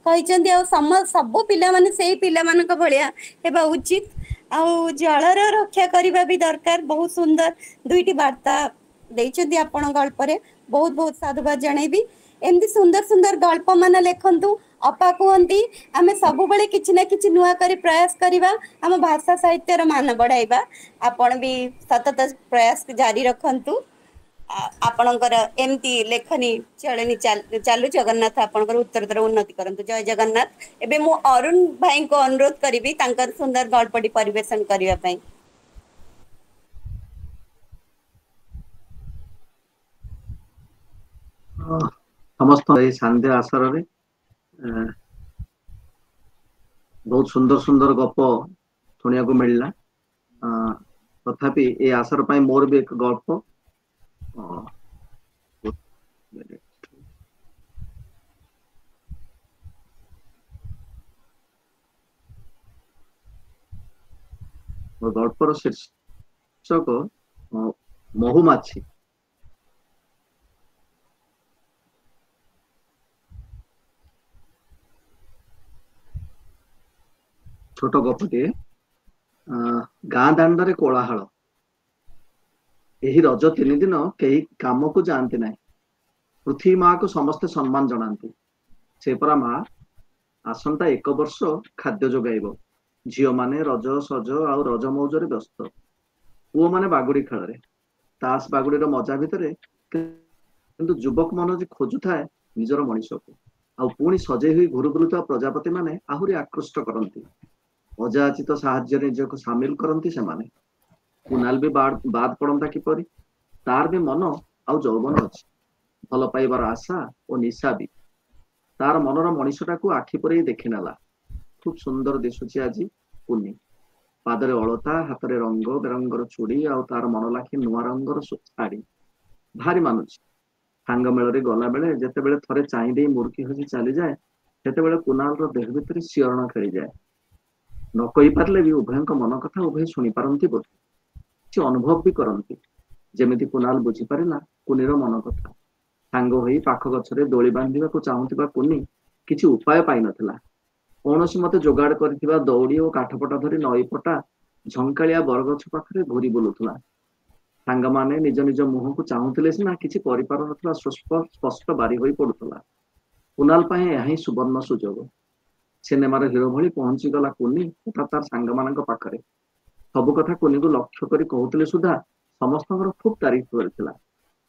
[SPEAKER 1] कहिचंदी और सब पिला माने सेही पिला मानक भलिया हेबा उचित। आ जलर रक्षा करबा भी दरकार। बहुत सुंदर दुईटी वार्ता देइचंदी आपण गल्प रे। बहुत बहुत साधुवाद जणेबी। एमती सुंदर सुंदर गल्प मान लेखंतु अपा कहती आमे सबुबले किछि ना किछि नुआ करी प्रयास करिबा हम भाषा साहित्यर मान बढ़ाइबा। आपण भी सतत प्रयास जारी रखंतु। आपणकर एमती लेखनी चलनी चालू जगन्नाथ आपणकर उत्तरतर उन्नति करंतु। जय जगन्नाथ। एबे मु अरुण भाई को अनुरोध करिबी तांकर सुंदर गल्पटी परिवेशन करिवा पई।
[SPEAKER 8] समस्त ए संध्या आसर रे बहुत सुंदर सुंदर गप सुनिया को मिलला। तथापि ए आसर पई मोर भी एक गल्प गल्पर शीर्षक महुमाछी। छोट गपटे गाँ दांडरे कोलाहल। एही रज 3 दिन कई काम को जानती ना। पृथ्वी माँ को समस्ते सम्मान जनाती। से परा माँ आसंता 1 वर्ष खाद्य जोगाइब। झील माने रज सज आउ रज मौजरे व्यस्त। पुओ माने बागुड़ी खेल तास बागुड़ी मजा भितर किंतु युवक मन जे खोजु थाए निजर मनीष को आउ पुणी सजे हुई घुरु बुलुता प्रजापति माने आहुरी आकृष्ट करती। अजाचित साहाଯ୍ୟ निजको सामिल करती से माने। कुनाल भी बाद पड़ता किपरि तार भी मन आउ जौवन अच्छी भल पाइबार आशा और निशा भी तार मनर मनीषटा को आखि पर देखी नेला। खूब सुंदर दिशुची आज कुनी पादरे अलता हाथ में रंग बेरंगर चूड़ी आउ तार मन लाखी नुआ रंगर शाढ़ी भारी मानुची। सांग मेल गला बेले जेते बेले थरे चाई दे मुर्की हसी चली जाए सेते बेले कुनाल रो देह भितर शिहरण खेली जाए। न कही पारले भी उभय मन कथा उभय शुणी पारती बोधे से अनुभव भी करती। जेमिति कुनाल बुझी पारिला कुनीर मन कथा। सांग होई पाख गछरे दोली बांधिबा को चाहुतिबा कुनी किछि उपाय पाई नथिला। कौनसी मते जोगाड़ करथिबा दौड़ी और काठपटा धरी नई पटा झंकालिया बरगछ पाखरे घूरी बुलुथुला। सांग माने निज निज मुह को चाहुतिले सिना किछि करि पार नथिला। स्पष्ट बारी होई पडुथुला। कुनाल पाए यही सुवर्ण सुजोग। सिनेमार हिरो भली पहुंची गला कुनी तथा तार सांग मानक पाखरे। सब कथा कुनी को लक्ष्य करी कहूतिले सुधा समस्तଙ୍କର खूब तारीफ करथिला।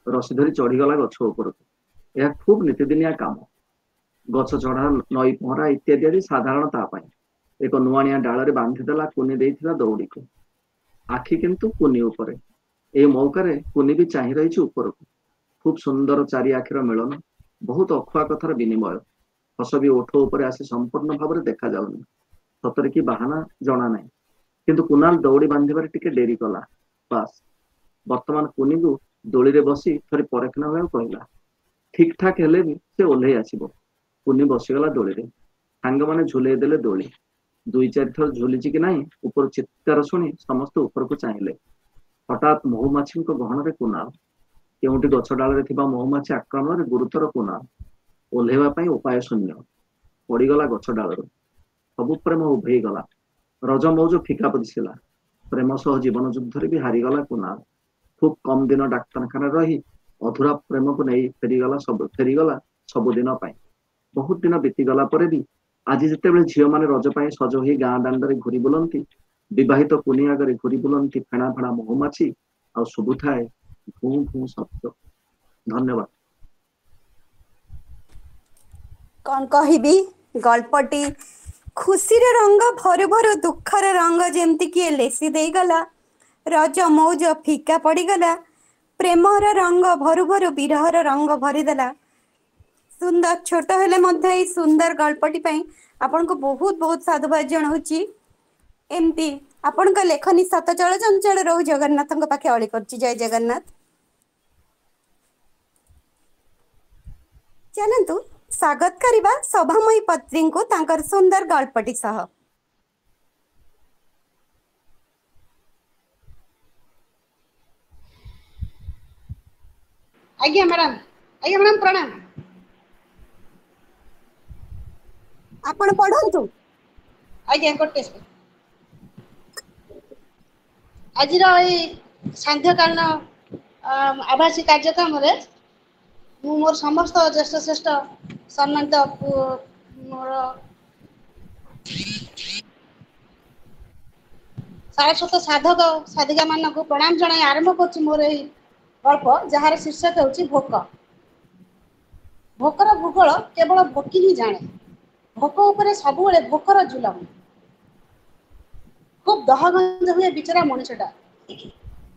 [SPEAKER 8] रसी धरी चढ़ीगला गछ उपरକୁ। यह खूब नीतिदिनिया काम। गछ चढ़ा नई पहरा इत्यादि आदि साधारण तापाई एक नुआनिया डाल बांधिदेला कुनी देइथिला दौड़ी को। आखि किंतु कुनी उपरे। ए मौकारे कुनी भी चाहि रही उपरକୁ। खूब सुंदर चारि आखिर मिलन बहुत अखुआ कथार विनिमय। हस भी ओठ उपरे आसी संपूर्ण भाव में देखा जाउनी। सतरे कि बाहाना जना ना किंतु कुनाल दौड़ी बांधिबार टिके डेरी कला। बास वर्तमान कुनी को दोली रे बसी थोड़ी परीक्षण भाव कहला। ठीक ठाक हेले भी से ओल्हे आसीबो। कुनी बसीगला दोली रे। सांग माने झुले देले दोली। 2-4 थर झुलीची कि नहीं ऊपर चित्कार शुणी समस्त ऊपर को चाहिए। हठात महुमाछी गहन रे कुनाल केउटी गछ डाल थिबा महुमाछी आक्रमण रे गुरुतर कुनाल ओल्हेवा पई उपाय शून्य पड़ीगला गछ डाल। सबु प्रेम उभेई गला। रज मौज फिका पदिसिला। प्रेम सह जीवन युद्ध भी हारीगला कुनाल। खूब कम दिन डाक्तरखाना रही अधूरा प्रेम को नहीं फेरीगला सबुदिन पाई। बहुत दिन बीतीगला पर भी आज जितेबाला झील मैंने रज पाई सज हो गाँ दांडे घूरी बुलती। विवाहित कुनी आगे घूरी बुलती फेणा फेणा महुमाछी आ शुभु थाए घू घू शब्द। धन्यवाद।
[SPEAKER 1] कौन कहबी गल्पटी खुशी रे रंग भर भर दुखर रंग जेमती किए लेसी दे गला। रज मौज फिका पड़ी गला। प्रेमर रंग भरु भरु विरहर रंग भरीदेला। सुंदर छोट हेले मध्य ई सुंदर गल्पटी पई आपन को बहुत बहुत साधुवाद जणाउची। एमती आपन का लेखनी सत चल चंचल रहू जगन्नाथ पाखे अली करची। जय जगन्नाथ। चलंतु स्वागत करिबा सभामयी पत्री को तांकर सुंदर गल्पटी सह।
[SPEAKER 3] आज्ञा मैडम प्रणाम।
[SPEAKER 1] आपण पढ़ंतु।
[SPEAKER 3] आज्ञा गोटे आज सांध्यकालीन आभासी कार्यक्रम मोर समस्त ज्येष्ठ श्रेष्ठ सम्मानित
[SPEAKER 9] मोर सारस्वत साधक साधिका मान को प्रणाम जनाई आरंभ कर मोर यही गल्प जार शीर्षक होची भोक। भोकर भूगोल केवल भोकी ही जाने। भोक उपरे सबुबले भोकर जुलम। खूब दहगंज हुए बिचरा मनुष्यटा।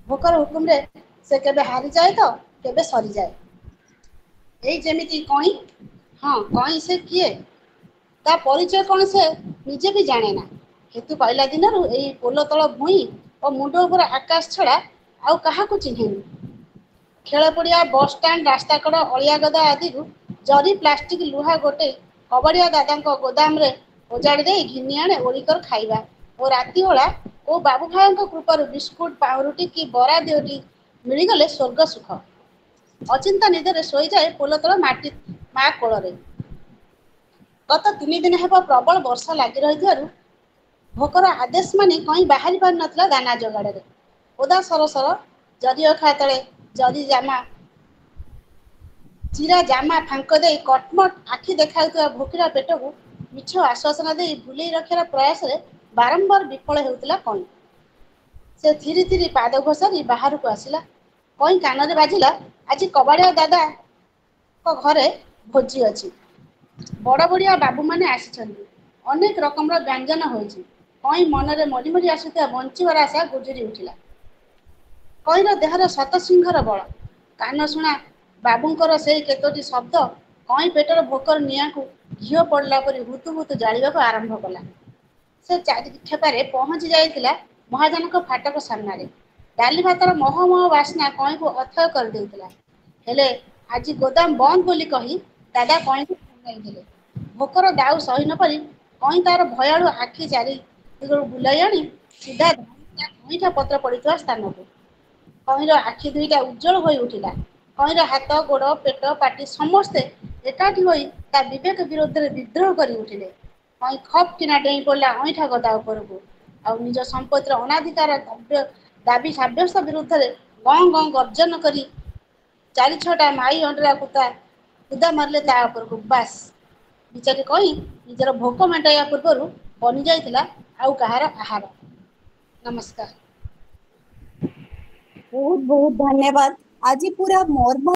[SPEAKER 9] भोकर हुकुम रे से केबे हारी जाए तो केबे सरी जाए। एई जेमिति कई हाँ कई से किए ता परिचय कौन से निजे भी जाने ना। हेतु पहला दिन पोल तल भूई और मुंड उपर आकाश छड़ा आउ काहाकू चिन्हेनी। खेल पड़िया बस स्टाण्ड रास्ता कड़ अलिया गदा आदि जरी प्लास्टिक लुहा गोटे कबड़िया दादा गोदाम रे ओजाड़ी दे घिनी आने ओलिकर खाइबा और राति ओला ओ बाबू भाई कृपार बिस्कुट पाउरुटी कि बरा देउटी मिलगले स्वर्ग सुख। अचिंता निदरे शोई जाए पोल तल माटी मा कोल रे। गत 3 दिन हेब प्रबल वर्षा लगी रही भोकर आदेश मानी कहीं बाहरी पार नथिला दाना जोगाड़े। ओदा सरसर जरी अखा तले जरी जामा चिरा जामा फांक दे कटमट आखि देखा भोकिरा पेट को मिछ आश्वासन दे भूले रखार प्रयास बारंबार विफल होता कई। से धीरे धीरे पाद घोषारी बाहर को आसला। कई कान रे बाजिला आज कबाड़िया दादा को घरे भोजी अच्छी। बड़ बड़िया बाबू माने आसिछन्ति। अनेक रकम व्यंजन होइछि। कई मनरे मरी मरी आसुथिया बंचिबार आशा गुजरी उठिला। कईर देहर शत सिंहर बल कान शुणा बाबूंकर से केतोटी शब्द कई पेटर भोकर निया को घीओ पड़ला परी हुतु हुतु जालिबा आरंभ कला। से चारि खेपारे पहुंची जाइतिला महाजनक फाटक सामने। डाली भातर मह मह बास्ना कई को अथय कर देउतिला। हेले आज गोदाम बंद बोली कही दादा कई को सुनाइथिले। भोकर दाउ सही न परी कई तार भयालु आखि चारि दिगरु बुलाई आनी सीधा कईटा पत्र पड़िଥିବା स्थान को कईर आखि दुईटा उज्जवल हो उठिला। कईर हाथ गोड़ पेट पाटी समस्ते एकाठी होई ता विवेक विरोध में विद्रोह कर उठिले। कई खप किना डेई पड़ला अईठा गदा ऊपर को आ निज संपत्तिर अनाधिकार दाबी साब्यस्त विरुद्ध में गं गं गर्जन करी 4-6टा माई अंडरा कुदा मारले ता ऊपर को बास बिचारी कई निजर भोक मेटाइया पूर्व बनी जाइतिला आउ कहार आहार। नमस्कार।
[SPEAKER 1] बहुत बहुत धन्यवाद। आज पूरा मोर